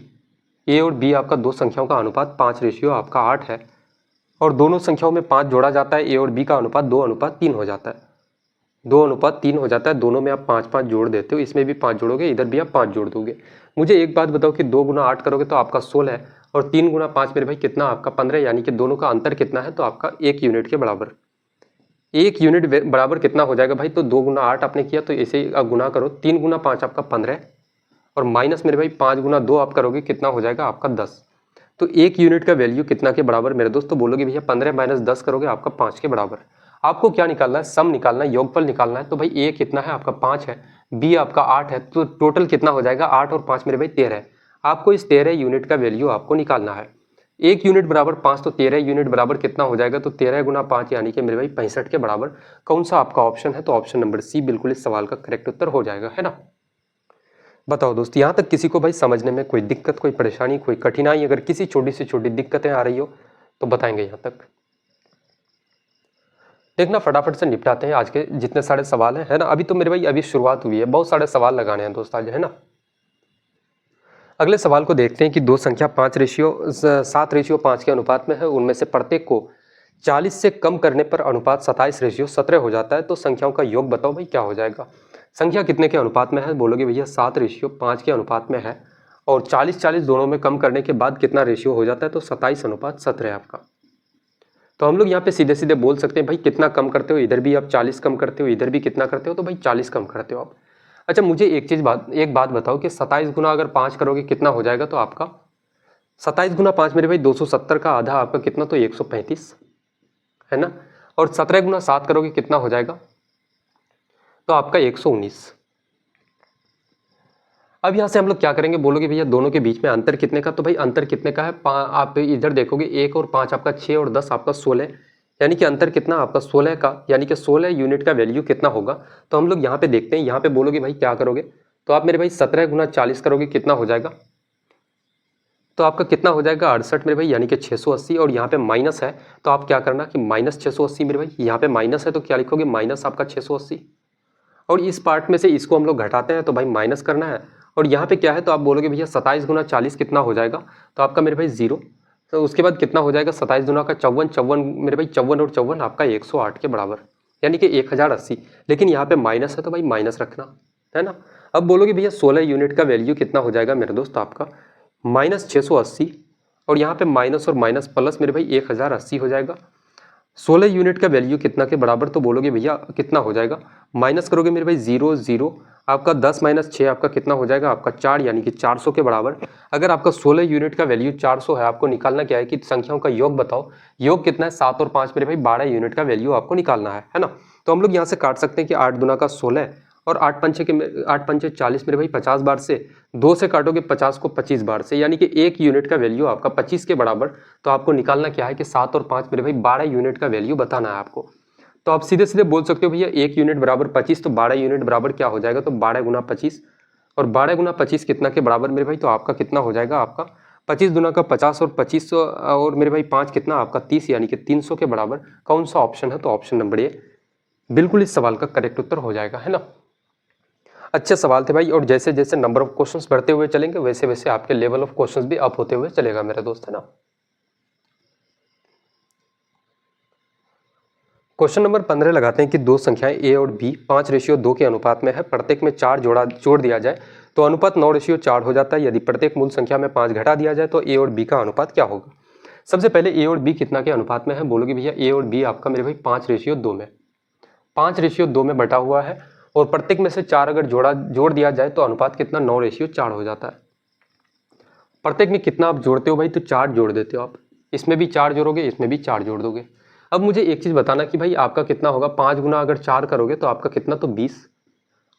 ए और बी आपका दो संख्याओं का अनुपात 5:8 है, और दोनों संख्याओं में 5 जोड़ा जाता है, ए और बी का अनुपात 2:3 हो जाता है, 2:3 हो जाता है। दोनों में आप 5-5 जोड़ देते हो, इसमें भी 5 जोड़ोगे, इधर भी आप 5 जोड़ दोगे। मुझे एक बात बताओ कि 2 गुना 8 करोगे तो आपका 16 है, और 3 गुना 5 मेरे भाई कितना आपका 15, यानी कि दोनों का अंतर कितना है, तो आपका 1 यूनिट के बराबर। 1 यूनिट बराबर कितना हो जाएगा भाई, तो 2 गुना 8 आपने किया तो इसे गुना करो, 3 गुना 5 आपका 15, और माइनस मेरे भाई 5 गुना 2 आप करोगे कितना हो जाएगा आपका 10। तो 1 यूनिट का वैल्यू कितना के बराबर मेरे दोस्त, तो बोलोगे भैया 15 माइनस 10 करोगे आपका 5 के बराबर। आपको क्या निकालना है, सम निकालना है, योगफल निकालना है। तो भाई ए कितना है आपका 5 है, बी आपका 8 है, तो टोटल कितना हो जाएगा 8 और 5 मेरे भाई 13 है। आपको इस 13 यूनिट का वैल्यू आपको निकालना है। 1 यूनिट बराबर 5, तो 13 यूनिट बराबर कितना हो जाएगा, तो 13 गुना 5 यानी कि मेरे भाई 65 के बराबर। कौन सा आपका ऑप्शन है, तो ऑप्शन नंबर सी बिल्कुल इस सवाल का करेक्ट उत्तर हो जाएगा है ना। बताओ दोस्त यहाँ तक किसी को भाई समझने में कोई दिक्कत, कोई परेशानी, कोई कठिनाई, अगर किसी छोटी से छोटी दिक्कतें आ रही हो तो बताएंगे यहाँ तक। देखना फटाफट से निपटाते हैं आज के जितने सारे सवाल हैं है ना। अभी तो मेरे भाई अभी शुरुआत हुई है, बहुत सारे सवाल लगाने हैं दोस्त आज है ना। अगले सवाल को देखते हैं कि दो संख्या 7:5 के अनुपात में है, उनमें से प्रत्येक को 40 से कम करने पर अनुपात 27:17 हो जाता है। तो संख्याओं का योग बताओ भाई क्या हो जाएगा। संख्या कितने के अनुपात में है, बोलोगे भैया 7:5 के अनुपात में है, और 40-40 दोनों में कम करने के बाद कितना रेशियो हो जाता है, तो 27:17 आपका। तो हम लोग यहाँ पे सीधे सीधे बोल सकते हैं भाई कितना कम करते हो, इधर भी आप 40 कम करते हो, इधर भी कितना करते हो, तो भाई 40 कम करते हो आप। अच्छा मुझे एक बात बताओ कि 27 गुना अगर 5 करोगे कितना हो जाएगा, तो आपका 27 गुना 5 मेरे भाई 270 का आधा आपका कितना, तो 135 है ना। और 17 गुना 7 करोगे कितना हो जाएगा, तो आपका 119। अब यहाँ से हम लोग क्या करेंगे, बोलोगे भैया दोनों के बीच में अंतर कितने का, तो भाई अंतर कितने का है, आप इधर देखोगे 1 और 5 आपका 6 और 10 आपका 16, यानी कि अंतर कितना आपका 16 का, यानी कि 16 यूनिट का वैल्यू कितना होगा। तो हम लोग यहाँ पे देखते हैं, यहाँ पे बोलोगे भाई क्या करोगे, तो आप मेरे भाई 17 गुना 40 करोगे कितना हो जाएगा, तो आपका कितना हो जाएगा 68 मेरे भाई, यानी कि 680। और यहाँ पे माइनस है तो आप क्या करना कि माइनस 680 मेरे भाई, यहाँ पे माइनस है तो क्या लिखोगे माइनस आपका 680, और इस पार्ट में से इसको हम लोग घटाते हैं तो भाई माइनस करना है। और यहाँ पे क्या है, तो आप बोलोगे भैया 27 गुना 40 कितना हो जाएगा, तो आपका मेरे भाई 0। तो उसके बाद कितना हो जाएगा 27 गुना का 54 मेरे भाई 54 और 54 आपका 108 के बराबर, यानी कि 1080। लेकिन यहाँ पे माइनस है तो भाई माइनस रखना है ना। अब बोलोगे भैया 16 यूनिट का वैल्यू कितना हो जाएगा मेरे दोस्त आपका माइनस 680, और यहाँ पे माइनस और माइनस प्लस मेरे भाई 1080 हो जाएगा। 16 यूनिट का वैल्यू कितना के बराबर, तो बोलोगे भैया कितना हो जाएगा, माइनस करोगे मेरे भाई 0 0, आपका 10 माइनस 6 आपका कितना हो जाएगा आपका 4, यानी कि 400 के बराबर। अगर आपका 16 यूनिट का वैल्यू 400 है, आपको निकालना क्या है कि संख्याओं का योग बताओ। योग कितना है 7 और 5 मेरे भाई 12 यूनिट का वैल्यू आपको निकालना है ना। तो हम लोग यहाँ से काट सकते हैं कि 8 दुना का 16 और 8 पंचे 40 मेरे भाई 50 बार से, 2 से काटोगे 50 को 25 बार से, यानी कि 1 यूनिट का वैल्यू आपका 25 के बराबर। तो आपको निकालना क्या है कि 7 और 5 मेरे भाई 12 यूनिट का वैल्यू बताना है आपको। तो आप सीधे सीधे बोल सकते हो भैया 1 यूनिट बराबर 25, तो 12 यूनिट बराबर क्या हो जाएगा, तो 12 गुना 25, और 12 गुना 25 कितना के बराबर मेरे भाई, तो आपका कितना हो जाएगा, आपका 25 दुना का 50 और 25 और मेरे भाई 5 कितना आपका 30, यानी कि 300 के बराबर। कौन सा ऑप्शन है, तो ऑप्शन नंबर ए बिल्कुल इस सवाल का करेक्ट उत्तर हो जाएगा, है ना। अच्छे सवाल थे भाई, और जैसे जैसे नंबर ऑफ क्वेश्चंस बढ़ते हुए चलेंगे वैसे वैसे आपके लेवल ऑफ क्वेश्चंस भी अप होते हुए चलेगा मेरे दोस्त, है ना। क्वेश्चन नंबर 15 लगाते हैं कि दो संख्याएं ए और बी 5:2 के अनुपात में है, प्रत्येक में 4 जोड़ दिया जाए तो अनुपात 9:4 हो जाता है। यदि प्रत्येक मूल संख्या में 5 घटा दिया जाए तो ए और बी का अनुपात क्या होगा। सबसे पहले ए और बी कितना के अनुपात में है, बोलोगे भैया ए और बी आपका मेरे भाई 5:2 में, 5:2 में बटा हुआ है, और प्रत्येक में से 4 अगर जोड़ दिया जाए तो अनुपात कितना 9:4 हो जाता है। प्रत्येक में कितना आप जोड़ते हो भाई, तो 4 जोड़ देते हो आप, इसमें भी 4 जोड़ोगे, इसमें भी 4 जोड़ दोगे। अब मुझे एक चीज़ बताना कि भाई आपका कितना होगा, 5 गुना अगर 4 करोगे तो आपका कितना, तो 20,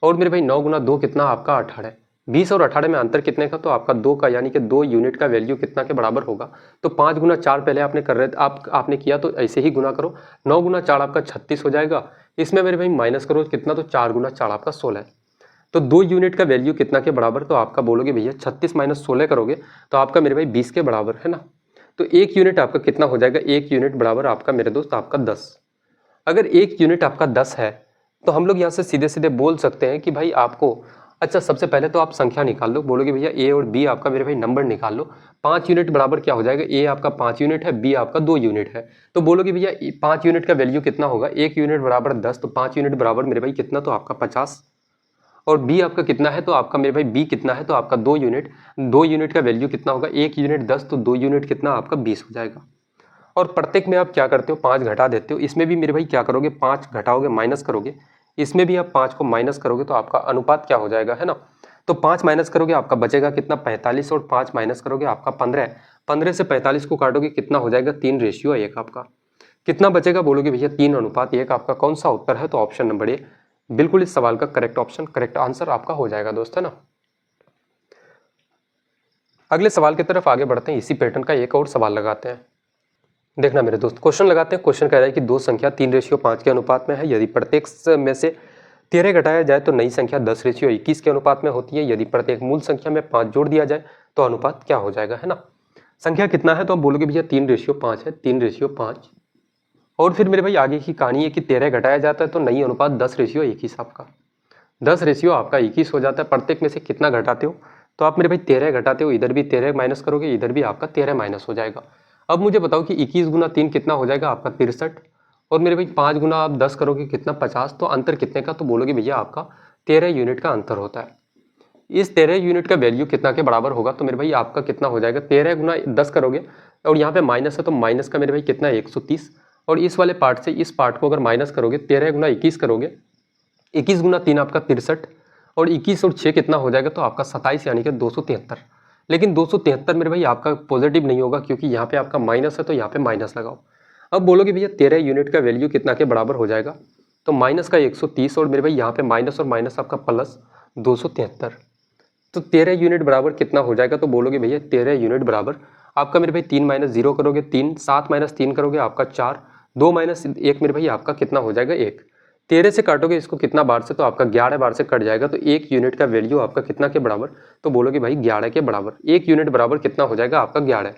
और मेरे भाई 9 गुना 2 कितना आपका 18, 20 और 18 में अंतर कितने का, तो आपका 2 का, यानी कि 2 यूनिट का वैल्यू कितना के बराबर होगा। तो 5 गुना 4 पहले आपने कर रहे थे, आपने किया तो ऐसे ही गुना करो, 9 गुना 4 आपका 36 हो जाएगा, इसमें मेरे भाई माइनस करो कितना, तो 4 गुना 4 आपका 16, तो 2 यूनिट का वैल्यू कितना के बराबर, तो आपका बोलोगे भैया 36 माइनस 16 करोगे तो आपका मेरे भाई 20 के बराबर, है ना। तो 1 यूनिट आपका कितना हो जाएगा, 1 यूनिट बराबर आपका मेरे दोस्त आपका 10। अगर 1 यूनिट आपका 10 है तो हम लोग यहाँ से सीधे सीधे बोल सकते हैं कि भाई आपको, अच्छा सबसे पहले तो आप संख्या निकाल लो, बोलोगे भैया ए और बी आपका मेरे भाई नंबर निकाल लो। 5 यूनिट बराबर क्या हो जाएगा, ए आपका 5 यूनिट है, बी आपका 2 यूनिट है, तो बोलोगे भैया 5 यूनिट का वैल्यू कितना होगा, 1 यूनिट बराबर 10, तो 5 यूनिट बराबर मेरे भाई कितना, तो आपका 50, और बी आपका कितना है, तो आपका मेरे भाई बी कितना है, तो आपका 2 यूनिट, 2 यूनिट का वैल्यू कितना होगा, 1 यूनिट 10, तो 2 यूनिट कितना आपका 20 हो जाएगा। और प्रत्येक में आप क्या करते हो, 5 घटा देते हो, इसमें भी मेरे भाई क्या करोगे, 5 घटाओगे माइनस करोगे, इसमें भी आप 5 को माइनस करोगे तो आपका अनुपात क्या हो जाएगा, है ना। तो 5 माइनस करोगे आपका बचेगा कितना 45, और 5 माइनस करोगे आपका 15, 15 से 45 को काटोगे कितना हो जाएगा 3:1 आपका। कितना बचेगा, बोलोगे भैया 3:1 आपका कौन सा उत्तर है, तो ऑप्शन नंबर ए बिल्कुल इस सवाल का करेक्ट ऑप्शन, करेक्ट आंसर आपका हो जाएगा दोस्त, है ना। अगले सवाल की तरफ आगे बढ़ते हैं, इसी पैटर्न का एक और सवाल लगाते हैं। देखना मेरे दोस्त, क्वेश्चन लगाते हैं। क्वेश्चन कह रहा है कि दो संख्या 3:5 के अनुपात में है, यदि प्रत्येक में से 13 घटाया जाए तो नई संख्या 10:21 के अनुपात में होती है। यदि प्रत्येक मूल संख्या में 5 जोड़ दिया जाए तो अनुपात क्या हो जाएगा, है ना। संख्या कितना है, तो हम बोलोगे भैया 3:5 है, 3:5, और फिर मेरे भाई आगे की कहानी है कि 13 घटाया जाता है तो नई अनुपात 10:21 आपका, 10 आपका 21 हो जाता है। प्रत्येक में से कितना घटाते हो, तो आप मेरे भाई 13 घटाते हो, इधर भी 13 माइनस करोगे, इधर भी आपका 13 माइनस हो जाएगा। अब मुझे बताओ कि 21 गुना 3 कितना हो जाएगा आपका 63, और मेरे भाई 5 गुना आप 10 करोगे कितना 50, तो अंतर कितने का, तो बोलोगे भैया आपका 13 यूनिट का अंतर होता है। इस 13 यूनिट का वैल्यू कितना के बराबर होगा, तो मेरे भाई आपका कितना हो जाएगा, 13 गुना 10 करोगे, और यहाँ पे माइनस है तो माइनस का मेरे भाई कितना 130, और इस वाले पार्ट से इस पार्ट को अगर माइनस करोगे 13 गुना 21 करोगे, 21 गुना 3 आपका 63, और 21 और 6 कितना हो जाएगा, तो आपका 27 यानी कि 273। लेकिन 273 मेरे भाई आपका पॉजिटिव नहीं होगा क्योंकि यहाँ पे आपका माइनस है, तो यहाँ पे माइनस लगाओ। अब बोलोगे भैया 13 यूनिट का वैल्यू कितना के बराबर हो जाएगा, तो माइनस का 130, और मेरे भाई यहाँ पे माइनस और माइनस आपका प्लस 273, तो 13 यूनिट बराबर कितना हो जाएगा, तो बोलोगे भैया 13 यूनिट बराबर आपका मेरे भाई 3 माइनस 0 करोगे 3, 7 माइनस 3 करोगे आपका 4, 2 माइनस 1 मेरे भाई आपका कितना हो जाएगा 1, 13 से काटोगे इसको कितना बार से, तो आपका 11 बार से कट जाएगा, तो 1 यूनिट का वैल्यू आपका कितना के बराबर, तो बोलोगे भाई 11 के बराबर। 1 यूनिट बराबर कितना हो जाएगा आपका 11।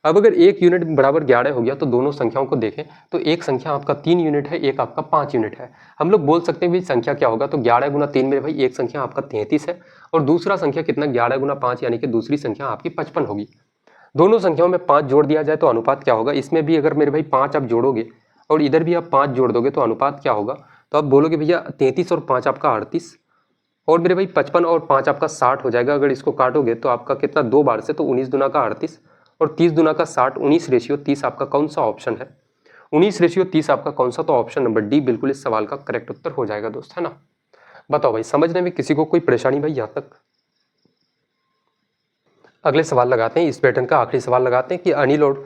अब अगर 1 यूनिट बराबर 11 हो गया तो दोनों संख्याओं को देखें तो एक संख्या आपका 3 यूनिट है, एक आपका 5 यूनिट है। हम लोग बोल सकते हैं भाई संख्या क्या होगा, तो 11 गुना 3 मेरे भाई एक संख्या आपका 33 है, और दूसरा संख्या कितना 11 गुना 5 यानी कि दूसरी संख्या आपकी 55 होगी। दोनों संख्याओं में 5 जोड़ दिया जाए तो अनुपात क्या होगा, इसमें भी अगर मेरे भाई 5 आप जोड़ोगे और इधर भी आप 5 जोड़ दोगे तो अनुपात क्या होगा, तो आप बोलोगे भैया 33 और 5 आपका 38, और मेरे भाई 55 और 5 आपका 60 हो जाएगा। अगर इसको काटोगे तो आपका कितना 2 बार से, तो 19 दुना का 38 और 30 दुना का 60, 19:30 आपका कौन सा ऑप्शन है, 19:30 आपका कौन सा, तो ऑप्शन नंबर डी बिल्कुल इस सवाल का करेक्ट उत्तर हो जाएगा दोस्त, है ना। बताओ भाई समझने में किसी को कोई परेशानी भाई यहाँ तक। अगले सवाल लगाते हैं, इस पैटर्न का आखिरी सवाल लगाते हैं कि अनिल और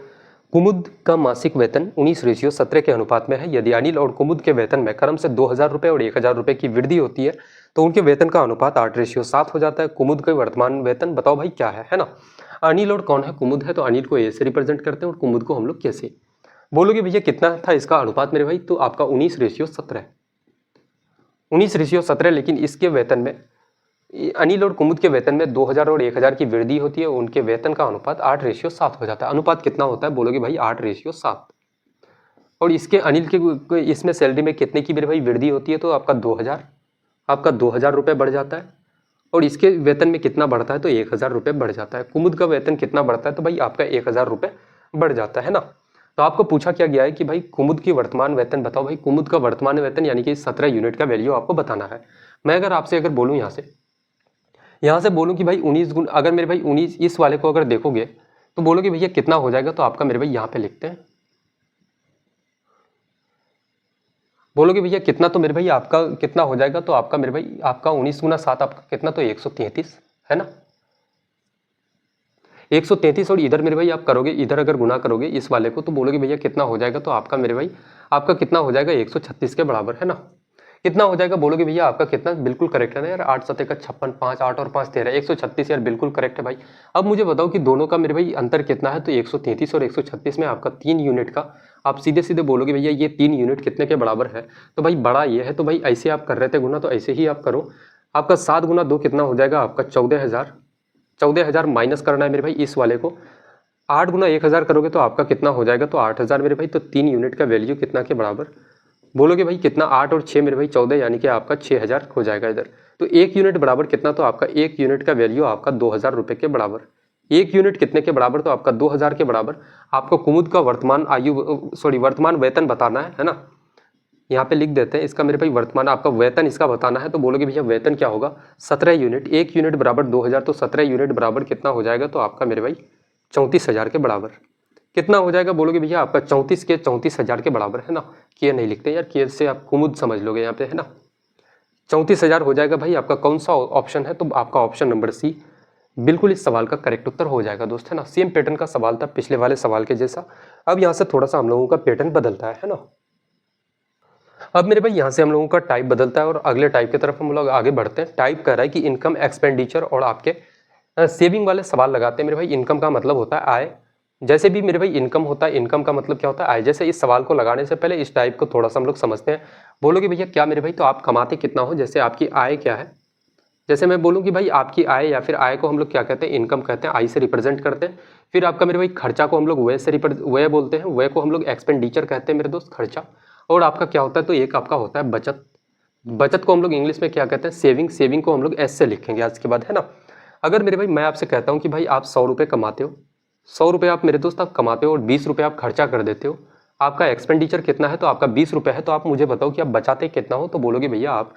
कुमुद का मासिक वेतन 19:17 के अनुपात में है। यदि अनिल और कुमुद के वेतन में क्रम से 2000 रुपये और 1000 रुपये की वृद्धि होती है तो उनके वेतन का अनुपात 8:7 हो जाता है। कुमुद का वर्तमान वेतन बताओ भाई क्या है ना। अनिल और कौन है, कुमुद है, तो अनिल को ए से रिप्रेजेंट करते हैं और कुमुद को हम लोग कैसे बोलोगे भैया कितना था इसका अनुपात मेरे भाई, तो आपका 19:17, 19:17। लेकिन इसके वेतन में अनिल और कुमुद के वेतन में 2000 और 1000 की वृद्धि होती है, उनके वेतन का अनुपात 8:7 हो जाता है। अनुपात कितना होता है बोलोगे भाई 8:7। और इसके अनिल के इसमें सैलरी में कितने की मेरे भाई वृद्धि होती है, तो आपका 2000 रुपये बढ़ जाता है। और इसके वेतन में कितना बढ़ता है, तो 1000 रुपये बढ़ जाता है। कुमुद का वेतन कितना बढ़ता है, तो भाई आपका 1000 रुपये बढ़ जाता है ना। तो आपको पूछा क्या गया है कि भाई कुमुद की वर्तमान वेतन बताओ। भाई कुमुद का वर्तमान वेतन यानी कि 17 यूनिट का वैल्यू आपको बताना है। मैं अगर आपसे बोलूँ यहाँ से बोलूँ कि भाई 19 गुण, अगर मेरे भाई 19 इस वाले को अगर देखोगे तो बोलोगे भैया कितना हो जाएगा, तो आपका मेरे भाई यहाँ पे लिखते हैं, बोलोगे भैया कितना, तो मेरे भाई आपका कितना हो जाएगा, तो आपका मेरे भाई आपका 19 गुना 7 आपका कितना, तो 133 है ना, 133। और इधर मेरे भाई आप करोगे, इधर अगर गुना करोगे इस वाले को, तो बोलोगे भैया कितना हो जाएगा, तो आपका मेरे भाई आपका कितना हो जाएगा 136 के बराबर है ना। कितना हो जाएगा बोलोगे भैया आपका कितना, बिल्कुल करेक्ट है ना यार, 8 7 का 56, 5 8 और 5 13, 136 यार, बिल्कुल करेक्ट है भाई। अब मुझे बताओ कि दोनों का मेरे भाई अंतर कितना है, तो 133 और 136 में आपका 3 यूनिट का, आप सीधे सीधे बोलोगे भैया ये 3 यूनिट कितने के बराबर है, तो भाई बड़ा ये है, तो भाई ऐसे आप कर रहे थे गुना, तो ऐसे ही आप करो। आपका 7 गुना 2 कितना हो जाएगा आपका 14,000, 14,000 माइनस करना है मेरे भाई इस वाले को, 8 गुना 1000 करोगे तो आपका कितना हो जाएगा, तो 8000 मेरे भाई। तो 3 यूनिट का वैल्यू कितना के बराबर बोलोगे भाई कितना, 8 और 6 मेरे भाई 14, यानी कि आपका 6000 हो जाएगा इधर। तो 1 यूनिट बराबर कितना, तो आपका 1 यूनिट का वैल्यू आपका 2000 रुपये के बराबर। 1 यूनिट कितने के बराबर, तो आपका 2000 के बराबर। आपको कुमुद का वर्तमान वेतन बताना है ना। यहाँ पे लिख देते हैं इसका मेरे भाई वर्तमान आपका वेतन इसका बताना है, तो बोलोगे भैया वेतन क्या होगा 17 यूनिट, 1 यूनिट बराबर 2000, तो 17 यूनिट बराबर कितना हो जाएगा, तो आपका मेरे भाई 34,000 के बराबर। कितना हो जाएगा बोलोगे भैया आपका 34 के 34,000 के बराबर है ना। किए नहीं लिखते यार, किए से आप कुमुद समझ लोगे यहाँ पे है ना। 34,000 हो जाएगा भाई। आपका कौन सा ऑप्शन है, तो आपका ऑप्शन नंबर सी बिल्कुल इस सवाल का करेक्ट उत्तर हो जाएगा दोस्त है ना। सेम पैटर्न का सवाल था पिछले वाले सवाल के जैसा। अब यहाँ से थोड़ा सा हम लोगों का पैटर्न बदलता है ना। अब मेरे भाई यहाँ से हम लोगों का टाइप बदलता है और अगले टाइप की तरफ हम लोग आगे बढ़ते हैं। टाइप कर रहा है कि इनकम, एक्सपेंडिचर और आपके सेविंग वाले सवाल लगाते हैं मेरे भाई। इनकम का मतलब होता है आय, जैसे भी मेरे भाई इनकम होता है, इनकम का मतलब क्या होता है आय। जैसे इस सवाल को लगाने से पहले इस टाइप को थोड़ा सा हम लोग समझते हैं। बोलोगे भैया क्या मेरे भाई, तो आप कमाते कितना हो, जैसे आपकी आय क्या है। जैसे मैं बोलूँ कि भाई आपकी आय, या फिर आय को हम लोग क्या कहते हैं, इनकम कहते हैं, आई से रिप्रेजेंट करते हैं। फिर आपका मेरे भाई खर्चा को हम लोग व्यय से व्यय बोलते हैं, व्यय को हम लोग एक्सपेंडिचर कहते हैं मेरे दोस्त, खर्चा। और आपका क्या होता है, तो एक आपका होता है बचत। बचत को हम लोग इंग्लिश में क्या कहते हैं, सेविंग। सेविंग को हम लोग एस से लिखेंगे आज के बाद है ना। अगर मेरे भाई मैं आपसे कहता हूँ कि भाई आप 100 रुपये कमाते हो, 100 रुपये आप मेरे दोस्त आप कमाते हो और 20 रुपये आप खर्चा कर देते हो, आपका एक्सपेंडिचर कितना है, तो आपका 20 रुपये है। तो आप मुझे बताओ कि आप बचाते कितना हो, तो बोलोगे भैया आप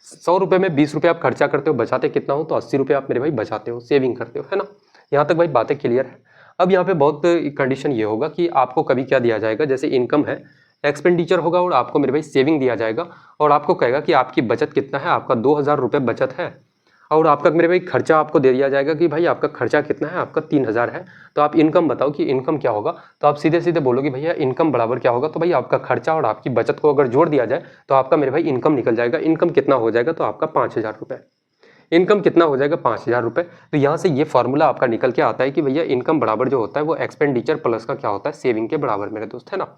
100 रुपये में 20 रुपये आप खर्चा करते हो, बचाते कितना हो, तो 80 रुपये आप मेरे भाई बचाते हो, सेविंग करते हो है ना। यहाँ तक भाई बातें क्लियर है। अब यहाँ पे बहुत कंडीशन ये होगा कि आपको कभी क्या दिया जाएगा, जैसे इनकम है, एक्सपेंडिचर होगा और आपको मेरे भाई सेविंग दिया जाएगा और आपको कहेगा कि आपकी बचत कितना है, आपका 2000 रुपये बचत है। और आपका मेरे भाई खर्चा आपको दे दिया जाएगा कि भाई आपका खर्चा कितना है, आपका 3000 है। तो आप इनकम बताओ कि इनकम क्या होगा, तो आप सीधे सीधे बोलोगे भैया इनकम बराबर क्या होगा, तो भाई आपका खर्चा और आपकी बचत को अगर जोड़ दिया जाए तो आपका मेरे भाई इनकम निकल जाएगा। इनकम कितना हो जाएगा, तो आपका 5000 रुपये। इनकम कितना हो जाएगा 5000 रुपये। तो यहाँ से ये फॉर्मूला आपका निकल के आता है कि भैया इनकम बराबर जो होता है वो एक्सपेंडिचर प्लस का क्या होता है, सेविंग के बराबर मेरे दोस्त है ना।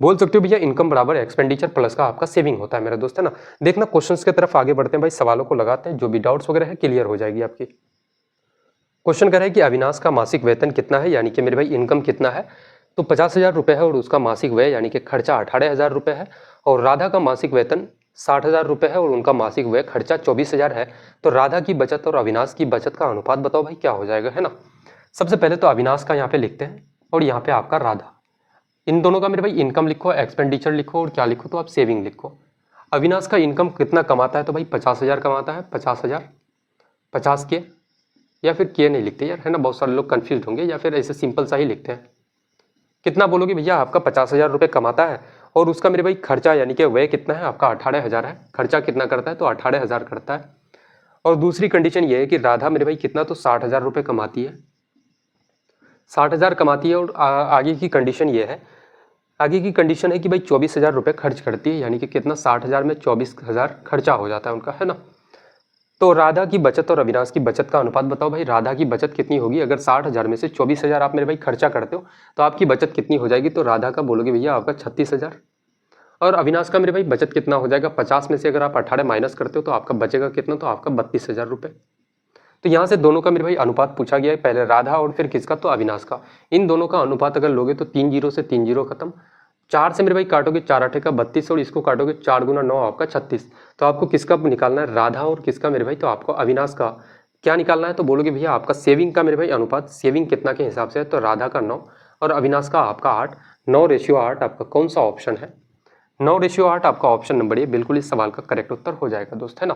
बोल सकते हो भैया इनकम बराबर एक्सपेंडिचर प्लस का आपका सेविंग होता है मेरे दोस्त है ना। देखना क्वेश्चंस की तरफ आगे बढ़ते हैं भाई, सवालों को लगाते हैं, जो भी डाउट्स वगैरह है क्लियर हो जाएगी आपकी। क्वेश्चन कह रहा है कि अविनाश का मासिक वेतन कितना है, यानी कि मेरे भाई इनकम कितना है, तो 50,000 रुपये है और उसका मासिक व्यय यानी कि खर्चा 18,000 रुपये है। और राधा का मासिक वेतन 60,000 रुपये है और उनका मासिक व्यय खर्चा 24,000 है। तो राधा की बचत और अविनाश की बचत का अनुपात बताओ भाई क्या हो जाएगा है ना। सबसे पहले तो अविनाश का यहाँ पे लिखते हैं और यहाँ पे आपका राधा, इन दोनों का मेरे भाई इनकम लिखो, एक्सपेंडिचर लिखो और क्या लिखो, तो आप सेविंग लिखो। अविनाश का इनकम कितना कमाता है, तो भाई 50,000 कमाता है, 50,000, 50 के, या फिर के नहीं लिखते यार है ना, बहुत सारे लोग कंफ्यूज होंगे, या फिर ऐसे सिंपल सा ही लिखते हैं। कितना बोलोगे भैया आपका 50,000 रुपये कमाता है और उसका मेरे भाई खर्चा यानी कि व्यय कितना है, आपका 18,000 है। खर्चा कितना करता है, तो 18,000 करता है। और दूसरी कंडीशन ये है कि राधा मेरे भाई कितना, तो 60,000 रुपये कमाती है, 60,000 कमाती है। और आगे की कंडीशन ये है, आगे की कंडीशन है कि भाई 24,000 रुपये खर्च करती है, यानी कि कितना 60,000 में 24,000 खर्चा हो जाता है उनका है ना। तो राधा की बचत और अविनाश की बचत का अनुपात बताओ भाई। राधा की बचत कितनी होगी? अगर 60,000 में से 24,000 आप मेरे भाई खर्चा करते हो तो आपकी बचत कितनी हो जाएगी? तो राधा का बोलोगे भैया आपका 36,000। और अविनाश का मेरे भाई बचत कितना हो जाएगा? 50 में से अगर आप 18 माइनस करते हो तो आपका बचेगा कितना? तो आपका 32,000 रुपये। तो यहाँ से दोनों का मेरे भाई अनुपात पूछा गया है, पहले राधा और फिर किसका? तो अविनाश का। इन दोनों का अनुपात अगर लोगे तो 3 जीरो से 3 जीरो खत्म, 4 से मेरे भाई काटोगे 4 8 का 32 और इसको काटोगे 4 गुना 9 आपका 36। तो आपको किसका निकालना है? राधा और किसका मेरे भाई? तो आपको अविनाश का। क्या निकालना है? तो बोलोगे भैया आपका सेविंग का मेरे भाई अनुपात, सेविंग कितना के हिसाब से है? तो राधा का 9 और अविनाश का आपका 8। 9:8 आपका कौन सा ऑप्शन है? 9:8 आपका ऑप्शन नंबर ए बिल्कुल इस सवाल का करेक्ट उत्तर हो जाएगा दोस्त, है ना।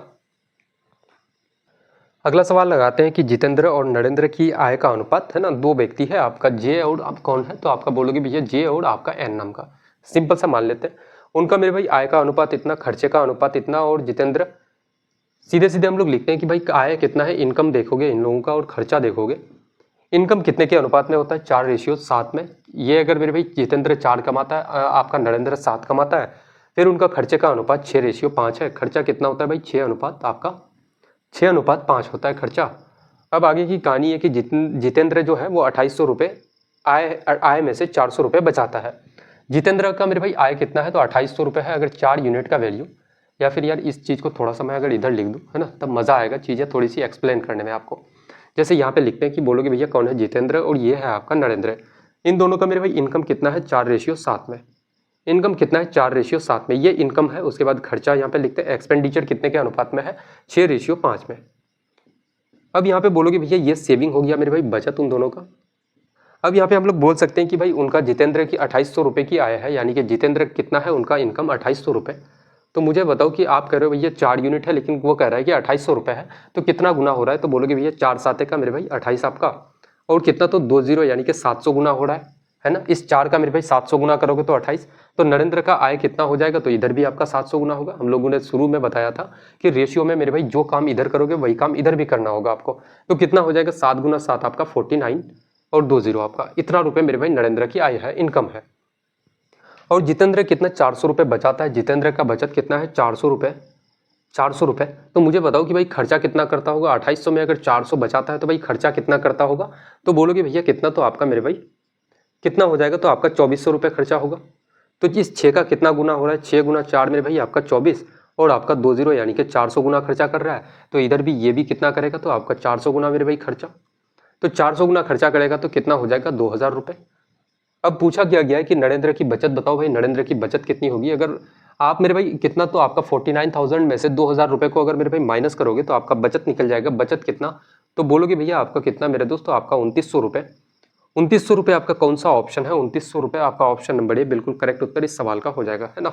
अगला सवाल लगाते हैं कि जितेंद्र और नरेंद्र की आय का अनुपात, है ना, दो व्यक्ति है, आपका जे और आप कौन है? तो आपका बोलोगे भैया जे और आपका एन नाम का। सिंपल सा मान लेते हैं उनका मेरे भाई आय का अनुपात इतना, खर्चे का अनुपात इतना, और जितेंद्र सीधे सीधे हम लोग लिखते हैं कि भाई आय कितना है, इनकम देखोगे इन लोगों का और खर्चा देखोगे। इनकम कितने के अनुपात में होता है? 4:7 में। ये अगर मेरे भाई जितेंद्र 4 कमाता है, आपका नरेंद्र 7 कमाता है, फिर उनका खर्चे का अनुपात 6:5 है। खर्चा कितना होता है भाई? 6:5 होता है खर्चा। अब आगे की कहानी है कि जितेंद्र जो है वो 2800 रुपये आय में से 400 रुपये बचाता है। जितेंद्र का मेरे भाई आय कितना है? तो 2800 रुपये है। अगर 4 यूनिट का वैल्यू, या फिर यार इस चीज़ को थोड़ा सा मैं अगर इधर लिख दूँ, है ना, तब मज़ा आएगा चीज़ें थोड़ी सी एक्सप्लेन करने में आपको। जैसे यहाँ पे लिखते हैं कि बोलोगे भैया कौन है? जितेंद्र और ये है आपका नरेंद्र। इन दोनों का मेरे भाई इनकम कितना है? 4:7 में। इनकम कितना है? 4:7 में। ये इनकम है। उसके बाद खर्चा यहाँ पे लिखते हैं, एक्सपेंडिचर कितने के अनुपात में है? 6:5 में। अब यहाँ पे बोलोगे भैया ये सेविंग हो गया मेरे भाई, बचत उन दोनों का। अब यहाँ पे हम लोग बोल सकते हैं कि भाई उनका जितेंद्र की 2800 रुपये की आय है, यानी कि जितेंद्र कितना है उनका इनकम? 2800 रुपये। तो मुझे बताओ कि आप कह रहे हो भैया 4 यूनिट है, लेकिन वो कह रहा है कि 2800 रुपये है, तो कितना गुना हो रहा है? तो बोलोगे भैया 4 7 का मेरे भाई 28 आपका, और कितना? तो 2 जीरो यानी कि 700 गुना हो रहा है ना। इस 4 का मेरे भाई 700 गुना करोगे तो 28। तो नरेंद्र का आय कितना हो जाएगा? तो इधर भी आपका 700 गुना होगा। हम लोगों ने शुरू में बताया था कि रेशियो में मेरे भाई जो काम इधर करोगे वही काम इधर भी करना होगा आपको। तो कितना हो जाएगा? 7 गुना 7 आपका 49 और 2 जीरो आपका। इतना रुपये मेरे भाई नरेंद्र की आय है, इनकम है। और जितेंद्र कितना? 400 रुपये बचाता है। जितेंद्र का बचत कितना है? 400 रुपये। 400 रुपये। तो मुझे बताओ कि भाई खर्चा कितना करता होगा? 2800 में अगर 400 बचाता है तो भाई खर्चा कितना करता होगा? तो बोलोगे भैया कितना? तो आपका मेरे भाई कितना हो जाएगा? तो आपका 2400 रुपये खर्चा होगा। तो इस 6 का कितना गुना हो रहा है? 6 गुना 4 मेरे भाई आपका 24, और आपका 2 जीरो यानी कि 400 गुना खर्चा कर रहा है। तो इधर भी ये भी कितना करेगा? तो आपका 400 गुना मेरे भाई खर्चा। तो 400 गुना खर्चा करेगा तो कितना हो जाएगा? 2000 रुपये। अब पूछा गया है कि नरेंद्र की बचत बताओ भाई, नरेंद्र की बचत कितनी होगी? अगर आप मेरे भाई कितना? तो आपका 49,000 में से 2000 रुपये को अगर मेरे भाई माइनस करोगे तो आपका बचत निकल जाएगा। बचत कितना? तो बोलोगे भैया आपका कितना मेरे दोस्त? तो आपका 2900 रुपये। 2900 रुपये आपका कौन सा ऑप्शन है? 2900 रुपये आपका ऑप्शन नंबर ए बिल्कुल करेक्ट उत्तर इस सवाल का हो जाएगा, है ना।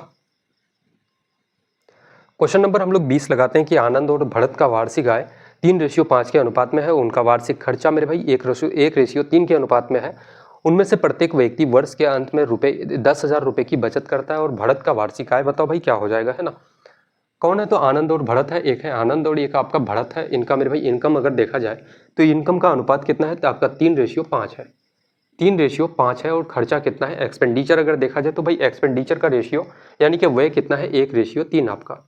क्वेश्चन नंबर हम लोग 20 लगाते हैं कि आनंद और भरत का वार्षिक आय 3:5 के अनुपात में है। उनका वार्षिक खर्चा मेरे भाई 1:3 के अनुपात में है। उनमें से प्रत्येक व्यक्ति वर्ष के अंत में 10,000 रुपये की बचत करता है। और भरत का वार्षिक आय बताओ भाई क्या हो जाएगा, है ना। कौन है? तो आनंद और भरत है। एक है आनंद और एक आपका भरत है। इनका मेरे भाई इनकम अगर देखा जाए तो इनकम का अनुपात कितना है? तो आपका 3:5 है। 3:5 है। और खर्चा कितना है? एक्सपेंडिचर अगर देखा जाए तो भाई एक्सपेंडिचर का रेशियो यानी कि व्यय कितना है? 1:3 आपका।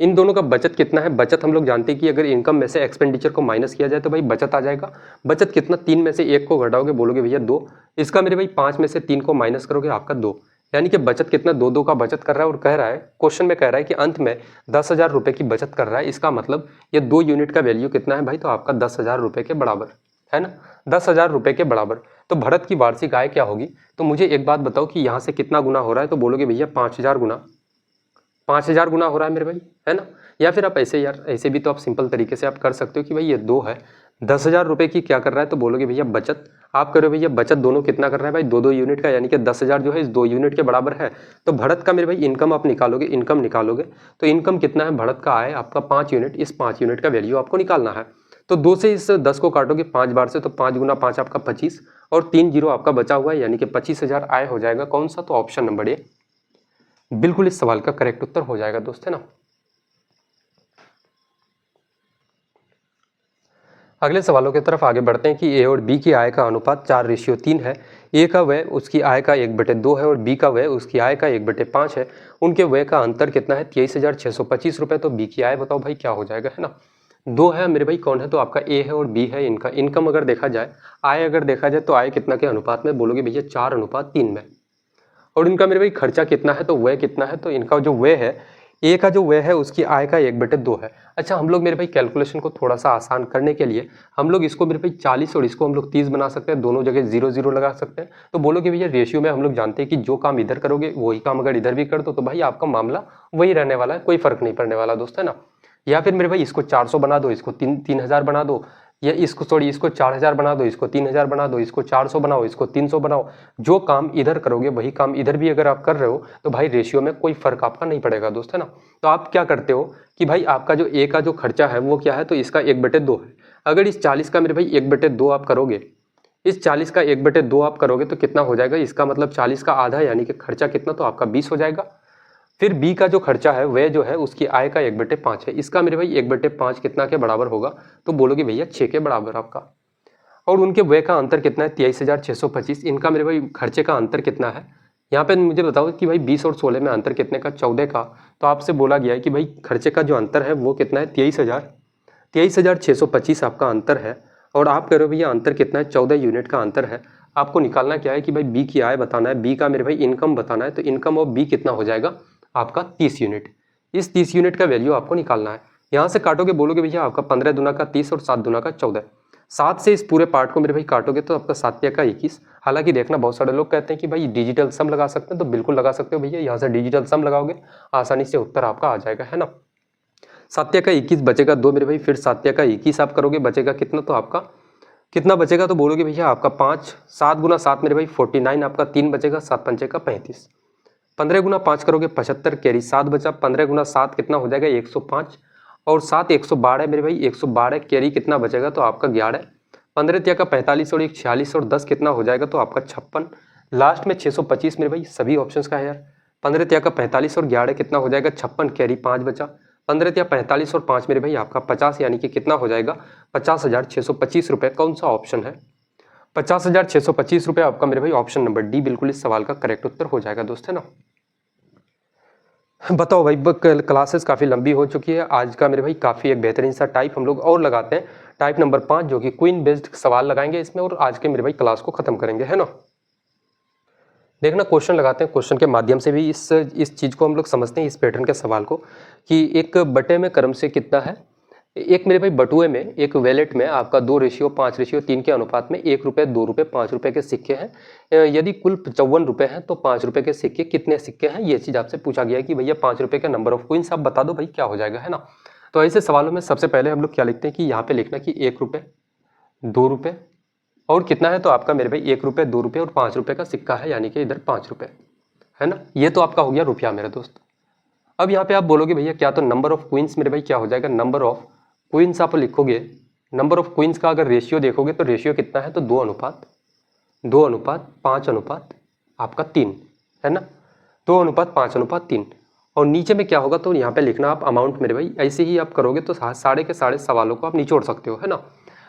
इन दोनों का बचत कितना है? बचत हम लोग जानते हैं कि अगर इनकम में से एक्सपेंडिचर को माइनस किया जाए तो भाई बचत आ जाएगा। बचत कितना? 3 में से 1 को घटाओगे, बोलोगे भैया 2। इसका मेरे भाई 5 में से 3 को माइनस करोगे, आपका 2। यानी कि बचत कितना? 2 का बचत कर रहा है। और कह रहा है, क्वेश्चन में कह रहा है कि अंत में 10,000 रुपये की बचत कर रहा है। इसका मतलब ये 2 यूनिट का वैल्यू कितना है भाई? तो आपका 10,000 रुपये के बराबर, है ना। 10,000 रुपये के बराबर। तो भरत की वार्षिक आय क्या होगी? तो मुझे एक बात बताओ कि यहाँ से कितना गुना हो रहा है? तो बोलोगे भैया 5000 गुना। 5000 गुना हो रहा है मेरे भाई, है ना। या फिर आप ऐसे, यार ऐसे भी तो आप सिंपल तरीके से आप कर सकते हो कि भाई ये 2 है, 10,000 रुपये की क्या कर रहा है? तो बोलोगे भैया बचत। आप करो भैया बचत दोनों कितना कर रहा है भाई? 2-2 यूनिट का, यानी कि 10,000 जो है इस 2 यूनिट के बराबर है। तो भरत का मेरे भाई इनकम आप निकालोगे, इनकम निकालोगे तो इनकम कितना है? भरत का आय आपका 5 यूनिट। इस 5 यूनिट का वैल्यू आपको निकालना है। तो 2 से इस 10 को काटोगे 5 बार से, तो 5 गुना 5 आपका 25, और 3 जीरो आपका बचा हुआ है, यानी कि 25,000 आय हो जाएगा। कौन सा? तो ऑप्शन नंबर ए बिल्कुल इस सवाल का करेक्ट उत्तर हो जाएगा दोस्त, है ना। अगले सवालों की तरफ आगे बढ़ते हैं कि ए और बी की आय का अनुपात 4:3 है। ए का व्यय उसकी आय का 1/2 है और बी का व्यय उसकी आय का 1/5 है। उनके व्यय का अंतर कितना है? 23,625 रुपये। तो बी की आय बताओ भाई क्या हो जाएगा, है ना। दो है मेरे भाई, कौन है तो आपका ए है और बी है इनका। इनकम अगर देखा जाए, आय अगर देखा जाए तो आय कितना के अनुपात में, बोलोगे भैया 4:3 में। और इनका मेरे भाई खर्चा कितना है तो व्यय कितना है, तो इनका जो व्यय है, ए का जो व्यय है उसकी आय का 1/2 है। अच्छा, हम लोग मेरे भाई कैलकुलेशन को थोड़ा सा आसान करने के लिए हम लोग इसको मेरे भाई 40 और इसको हम लोग 30 बना सकते हैं, दोनों जगह 0 लगा सकते हैं। तो बोलोगे भैया रेशियो में हम लोग जानते हैं कि जो काम इधर करोगे वही काम अगर इधर भी कर दो तो भाई आपका मामला वही रहने वाला है, कोई फर्क नहीं पड़ने वाला दोस्त, है ना। या फिर मेरे भाई इसको 400 बना दो, इसको 3000 बना दो, या इसको सॉरी इसको 4000 बना दो, इसको 3000 बना दो, इसको 400 बनाओ, इसको 300 बनाओ। जो काम इधर करोगे वही काम इधर भी अगर आप कर रहे हो तो भाई रेशियो में कोई फर्क आपका नहीं पड़ेगा दोस्त, है ना। तो आप क्या करते हो कि भाई आपका जो ए का जो खर्चा है वो क्या है, तो इसका 1/2 है। अगर इस 40 का मेरे भाई 1/2 आप करोगे, इस 40 का 1/2 आप करोगे तो कितना हो जाएगा, इसका मतलब 40 का आधा यानी कि खर्चा कितना, तो आपका 20 हो जाएगा। फिर बी का जो खर्चा है वह जो है उसकी आय का 1/5 है। इसका मेरे भाई 1/5 कितना के बराबर होगा, तो बोलोगे भैया 6 के बराबर आपका। और उनके व्यय का अंतर कितना है, 23,625। इनका मेरे भाई खर्चे का अंतर कितना है, यहाँ पे मुझे बताओ कि भाई 20 और 16 में अंतर कितने का, 14 का। तो आपसे बोला गया है कि भाई खर्चे का जो अंतर है वो कितना है, 23,625 आपका अंतर है। और आप कह रहे हो भैया अंतर कितना है, 14 यूनिट का अंतर है। आपको निकालना क्या है कि भाई बी की आय बताना है, बी का मेरे भाई इनकम बताना है। तो इनकम ऑफ बी कितना हो जाएगा आपका 30 यूनिट। इस 30 यूनिट का वैल्यू आपको निकालना है। यहाँ से काटोगे, बोलोगे भैया आपका 15 दूना का 30 और 7 दूना का 14। 7 से इस पूरे पार्ट को मेरे भाई काटोगे तो आपका 7 का 21। हालांकि देखना, बहुत सारे लोग कहते हैं कि भाई डिजिटल सम लगा सकते हैं, तो बिल्कुल लगा सकते हो भैया। यहाँ से डिजिटल सम लगाओगे आसानी से उत्तर आपका आ जाएगा, है ना। 7 का 21 बचेगा 2 मेरे भाई, फिर 7 का 21 आप करोगे, बचेगा कितना, तो आपका कितना बचेगा, तो बोलोगे भैया आपका 5। 7 गुना 7 मेरे भाई 49 आपका, 3 बचेगा, 7 पंचे का 35। 15 गुना 5 करोगे 75, कैरी 7 बचा। 15 गुना 7 कितना हो जाएगा 105, और 7 112 मेरे भाई 112, कैरी कितना बचेगा तो आपका 11। 15 तिया का 45 और 1 46 और 10 कितना हो जाएगा तो आपका 56। लास्ट में 625 मेरे भाई सभी ऑप्शंस का है यार। 15 तिया का 45 और 11 कितना हो जाएगा 56, कैरी 5 बचा। 15 तिया 45 और 5 मेरे भाई आपका 50, यानी कि कितना हो जाएगा 50,625 रुपये। कौन सा ऑप्शन है, 50,625 रुपये आपका मेरे भाई ऑप्शन नंबर डी बिल्कुल इस सवाल का करेक्ट उत्तर हो जाएगा दोस्त, है ना। बताओ भाई, क्लासेस काफ़ी लंबी हो चुकी है। आज का मेरे भाई काफ़ी एक बेहतरीन सा टाइप हम लोग और लगाते हैं, टाइप नंबर 5, जो कि क्वीन बेस्ड सवाल लगाएंगे इसमें, और आज के मेरे भाई क्लास को खत्म करेंगे, है ना। देखना, क्वेश्चन लगाते हैं, क्वेश्चन के माध्यम से भी इस चीज़ को हम लोग समझते हैं, इस पैटर्न के सवाल को, कि एक बटे में क्रम से कितना है। एक मेरे भाई बटुए में, एक वैलेट में आपका 2:5:3 के अनुपात में 1 रुपये, 2 रुपये, 5 रुपये के सिक्के हैं। यदि कुल 54 रुपये हैं तो 5 रुपये के सिक्के कितने सिक्के हैं, ये चीज़ आपसे पूछा गया है कि भैया 5 रुपये का नंबर ऑफ क्वींस आप बता दो भाई, क्या हो जाएगा, है ना। तो ऐसे सवालों में सबसे पहले हम लोग क्या लिखते हैं कि यहाँ पे लिखना कि 1 रुपये, 2 रुपये और कितना है, तो आपका मेरे भाई 1 रुपये, 2 रुपये और 5 रुपये का सिक्का है, यानी कि इधर 5 रुपये, है ना। ये तो आपका हो गया रुपया मेरे दोस्त। अब यहाँ पे आप बोलोगे भैया क्या, तो नंबर ऑफ क्वींस मेरे भाई क्या हो जाएगा, नंबर ऑफ क्वींस आप लिखोगे, नंबर ऑफ क्वींस का अगर रेशियो देखोगे तो रेशियो कितना है, तो 2:5 आपका 3, है ना। 2:5:3। और नीचे में क्या होगा, तो यहाँ पे लिखना आप अमाउंट मेरे भाई। ऐसे ही आप करोगे तो सारे के सारे सवालों को आप निचोड़ सकते हो, है ना।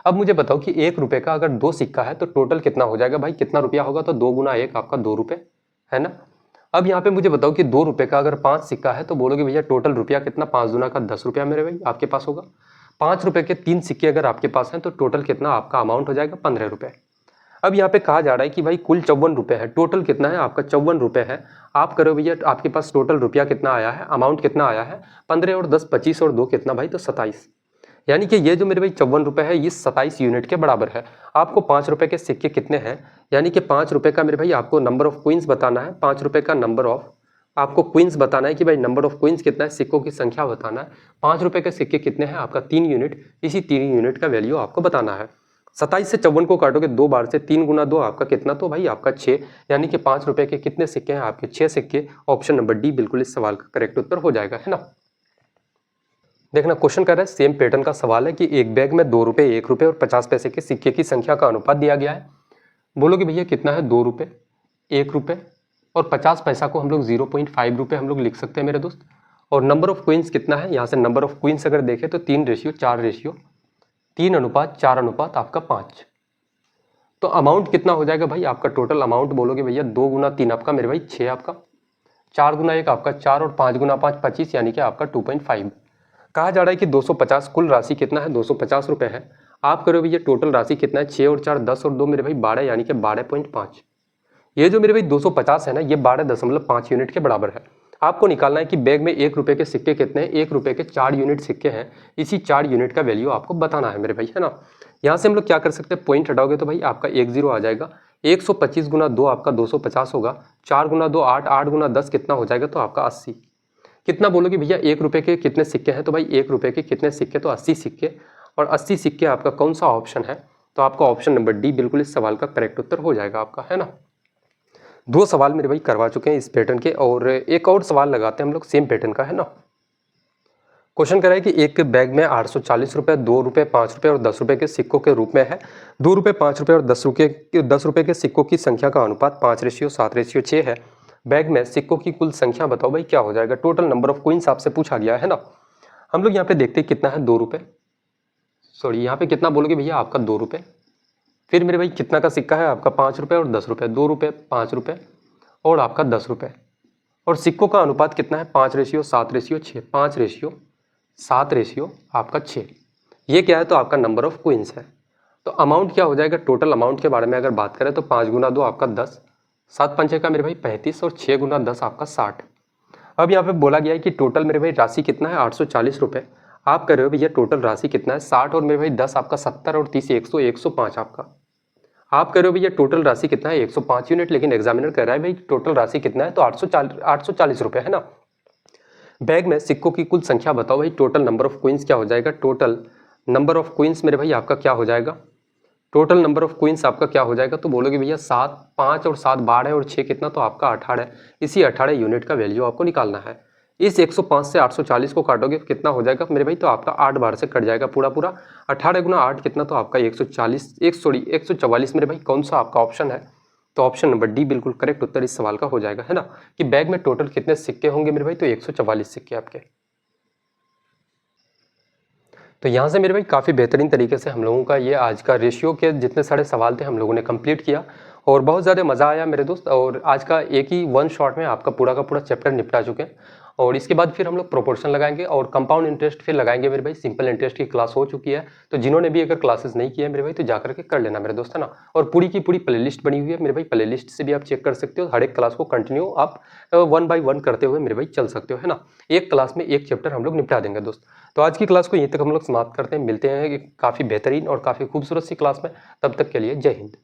अब मुझे बताओ कि 1 रुपये का अगर 2 सिक्का है तो टोटल कितना हो जाएगा भाई, कितना रुपया होगा, तो 2 गुना 1 आपका 2 रुपये, है ना। अब यहाँ पे मुझे बताओ कि 2 रुपये का अगर 5 सिक्का है तो बोलोगे भैया टोटल रुपया कितना, 5 दूना का 10 रुपया मेरे भाई आपके पास होगा। 5 रुपये के 3 सिक्के अगर आपके पास हैं तो टोटल कितना आपका अमाउंट हो जाएगा 15 रुपये। अब यहाँ पे कहा जा रहा है कि भाई कुल 54 रुपये है, टोटल कितना है आपका 54 रुपये है। आप करो भैया, आपके पास टोटल रुपया कितना आया है, अमाउंट कितना आया है, 15 और 10 25 और 2 कितना भाई, तो 27। यानी कि ये जो मेरे भाई 54 रुपये है ये 27 यूनिट के बराबर है। आपको 5 रुपये के सिक्के कितने हैं, यानी कि 5 रुपये का मेरे भाई आपको नंबर ऑफ क्वींस बताना है। 5 रुपये का नंबर ऑफ आपको क्वींस बताना है कि भाई नंबर ऑफ क्वींस कितना है, सिक्कों की संख्या बताना है। 5 रुपये के सिक्के कितने हैं, आपका 3 यूनिट। इसी 3 यूनिट का वैल्यू आपको बताना है। 27 से 54 को काटोगे 2 बार से, 3 गुना 2 आपका कितना, तो भाई आपका 6, यानी कि 5 रुपये के कितने सिक्के हैं आपके, 6 सिक्के। ऑप्शन नंबर डी बिल्कुल इस सवाल का करेक्ट उत्तर हो जाएगा, है ना। देखना, क्वेश्चन कर रहा है, सेम पैटर्न का सवाल है कि एक बैग में 2 रुपये, 1 रुपये और 50 पैसे के सिक्के की संख्या का अनुपात दिया गया है। बोलोगे भैया कितना है, 2 रुपये, 1 रुपये और 50 पैसा को हम लोग 0.5 रुपये हम लोग लिख सकते हैं मेरे दोस्त। और नंबर ऑफ क्वींस कितना है, यहाँ से नंबर ऑफ क्वींस अगर देखें तो 3:4, 3:4 आपका 5। तो अमाउंट कितना हो जाएगा भाई आपका, टोटल अमाउंट बोलोगे भैया 2 गुना 3 आपका मेरे भाई 6 आपका, 4 गुना 1 आपका 4 और 5 गुना 5 25, यानी कि आपका 2.5। कहा जा रहा है कि 250 कुल राशि कितना है 250 रुपये है। आप करो भैया टोटल राशि कितना है 6 और 4 10 और 2 मेरे भाई 12 यानी कि 12.5। ये जो मेरे भाई 250 है ना ये 12.5 यूनिट के बराबर है। आपको निकालना है कि बैग में 1 रुपये के सिक्के कितने हैं। 1 रुपये के 4 यूनिट सिक्के हैं, इसी 4 यूनिट का वैल्यू आपको बताना है मेरे भाई, है ना। यहाँ से हम लोग क्या कर सकते हैं, पॉइंट हटाओगे तो भाई आपका 1 0 आ जाएगा। 125 गुना 2 आपका 250 होगा। 4 गुना 2 8, 8 गुना 10 कितना हो जाएगा, तो आपका 80। कितना बोलोगे भैया 1 रुपये के कितने सिक्के हैं, तो भाई 1 रुपये के कितने सिक्के, तो 80 सिक्के। और 80 सिक्के आपका कौन सा ऑप्शन है, तो आपका ऑप्शन नंबर डी बिल्कुल इस सवाल का करेक्ट उत्तर हो जाएगा आपका, है ना। 2 सवाल मेरे भाई करवा चुके हैं इस पैटर्न के, और एक और सवाल लगाते हैं हम लोग सेम पैटर्न का, है ना। क्वेश्चन कह रहा है कि एक बैग में 840 रुपये, 2 रुपये, 5 रुपये और 10 रुपये के सिक्कों के रूप में है। 2 रुपये, 5 रुपये और 10 रुपये के सिक्कों की संख्या का अनुपात 5:7:6 है। बैग में सिक्कों की कुल संख्या बताओ भाई क्या हो जाएगा। टोटल नंबर ऑफ कॉइन्स आपसे पूछा गया है ना। हम लोग यहाँ पे देखते हैं कितना है 2 रुपये, सॉरी यहाँ पे कितना बोलोगे भैया आपका 2 रुपये। फिर मेरे भाई कितना का सिक्का है आपका 5 रुपये और 10 रुपये, 2 रुपये, 5 रुपये और आपका 10 रुपये। और सिक्कों का अनुपात कितना है 5:7:6, 5:7 आपका 6। ये क्या है, तो आपका नंबर ऑफ क्वींस है। तो अमाउंट क्या हो जाएगा, टोटल अमाउंट के बारे में अगर बात करें तो 5 गुना 2 आपका 10, 7 पंचे का मेरे भाई 35 और 6 गुना 10 आपका 60। अब यहाँ पे बोला गया है कि टोटल मेरे भाई राशि कितना है 840 रुपये। आप कर रहे हो भैया टोटल राशि कितना है 60 और मेरे भाई 10 आपका 70 और 30 100 105 आपका। आप कह रहे हो भैया टोटल राशि कितना है 105 यूनिट, लेकिन एग्जामिनर कह रहा है भाई टोटल राशि कितना है, तो 840 रुपये, है ना। बैग में सिक्कों की कुल संख्या बताओ भाई। टोटल नंबर ऑफ क्वींस क्या हो जाएगा, टोटल नंबर ऑफ क्वींस मेरे भाई आपका क्या हो जाएगा, टोटल नंबर ऑफ क्वींस आपका क्या हो जाएगा, तो बोलोगे भैया 7, 5 और 7 12 और 6 कितना, तो आपका 18। इसी 18 यूनिट का वैल्यू आपको निकालना है। इस 105 से 840 को काटोगे कितना हो जाएगा मेरे भाई, तो आपका 8 बार से कट जाएगा पूरा पूरा। 18 गुना 8 कितना, तो आपका 144 मेरे भाई कौन सा आपका ऑप्शन है, तो ऑप्शन नंबर डी बिल्कुल करेक्ट उत्तर इस सवाल का हो जाएगा, है ना। कि बैग में टोटल कितने सिक्के होंगे मेरे भाई, तो 144 सिक्के आपके। तो यहाँ से मेरे भाई काफ़ी बेहतरीन तरीके से हम लोगों का ये आज का रेशियो के जितने सारे सवाल थे हम लोगों ने कंप्लीट किया, और बहुत ज़्यादा मज़ा आया मेरे दोस्त। और आज का एक ही वन शॉट में आपका पूरा का पूरा चैप्टर निपटा चुके हैं। और इसके बाद फिर हम लोग प्रोपोर्शन लगाएंगे और कंपाउंड इंटरेस्ट फिर लगाएंगे मेरे भाई। सिंपल इंटरेस्ट की क्लास हो चुकी है, तो जिन्होंने भी अगर क्लासेस नहीं किए मेरे भाई तो जाकर के कर लेना मेरे दोस्त, है ना। और पूरी की पूरी प्लेलिस्ट बनी हुई है मेरे भाई, प्लेलिस्ट से भी आप चेक कर सकते हो। हर एक क्लास को कंटिन्यू आप 1 बाय 1 करते हुए मेरे भाई चल सकते हो, है ना। एक क्लास में एक चैप्टर हम लोग निपटा देंगे दोस्त। तो आज की क्लास को यहीं तक हम लोग समाप्त करते हैं। मिलते हैं काफ़ी बेहतरीन और काफ़ी खूबसूरत सी क्लास में। तब तक के लिए जय हिंद।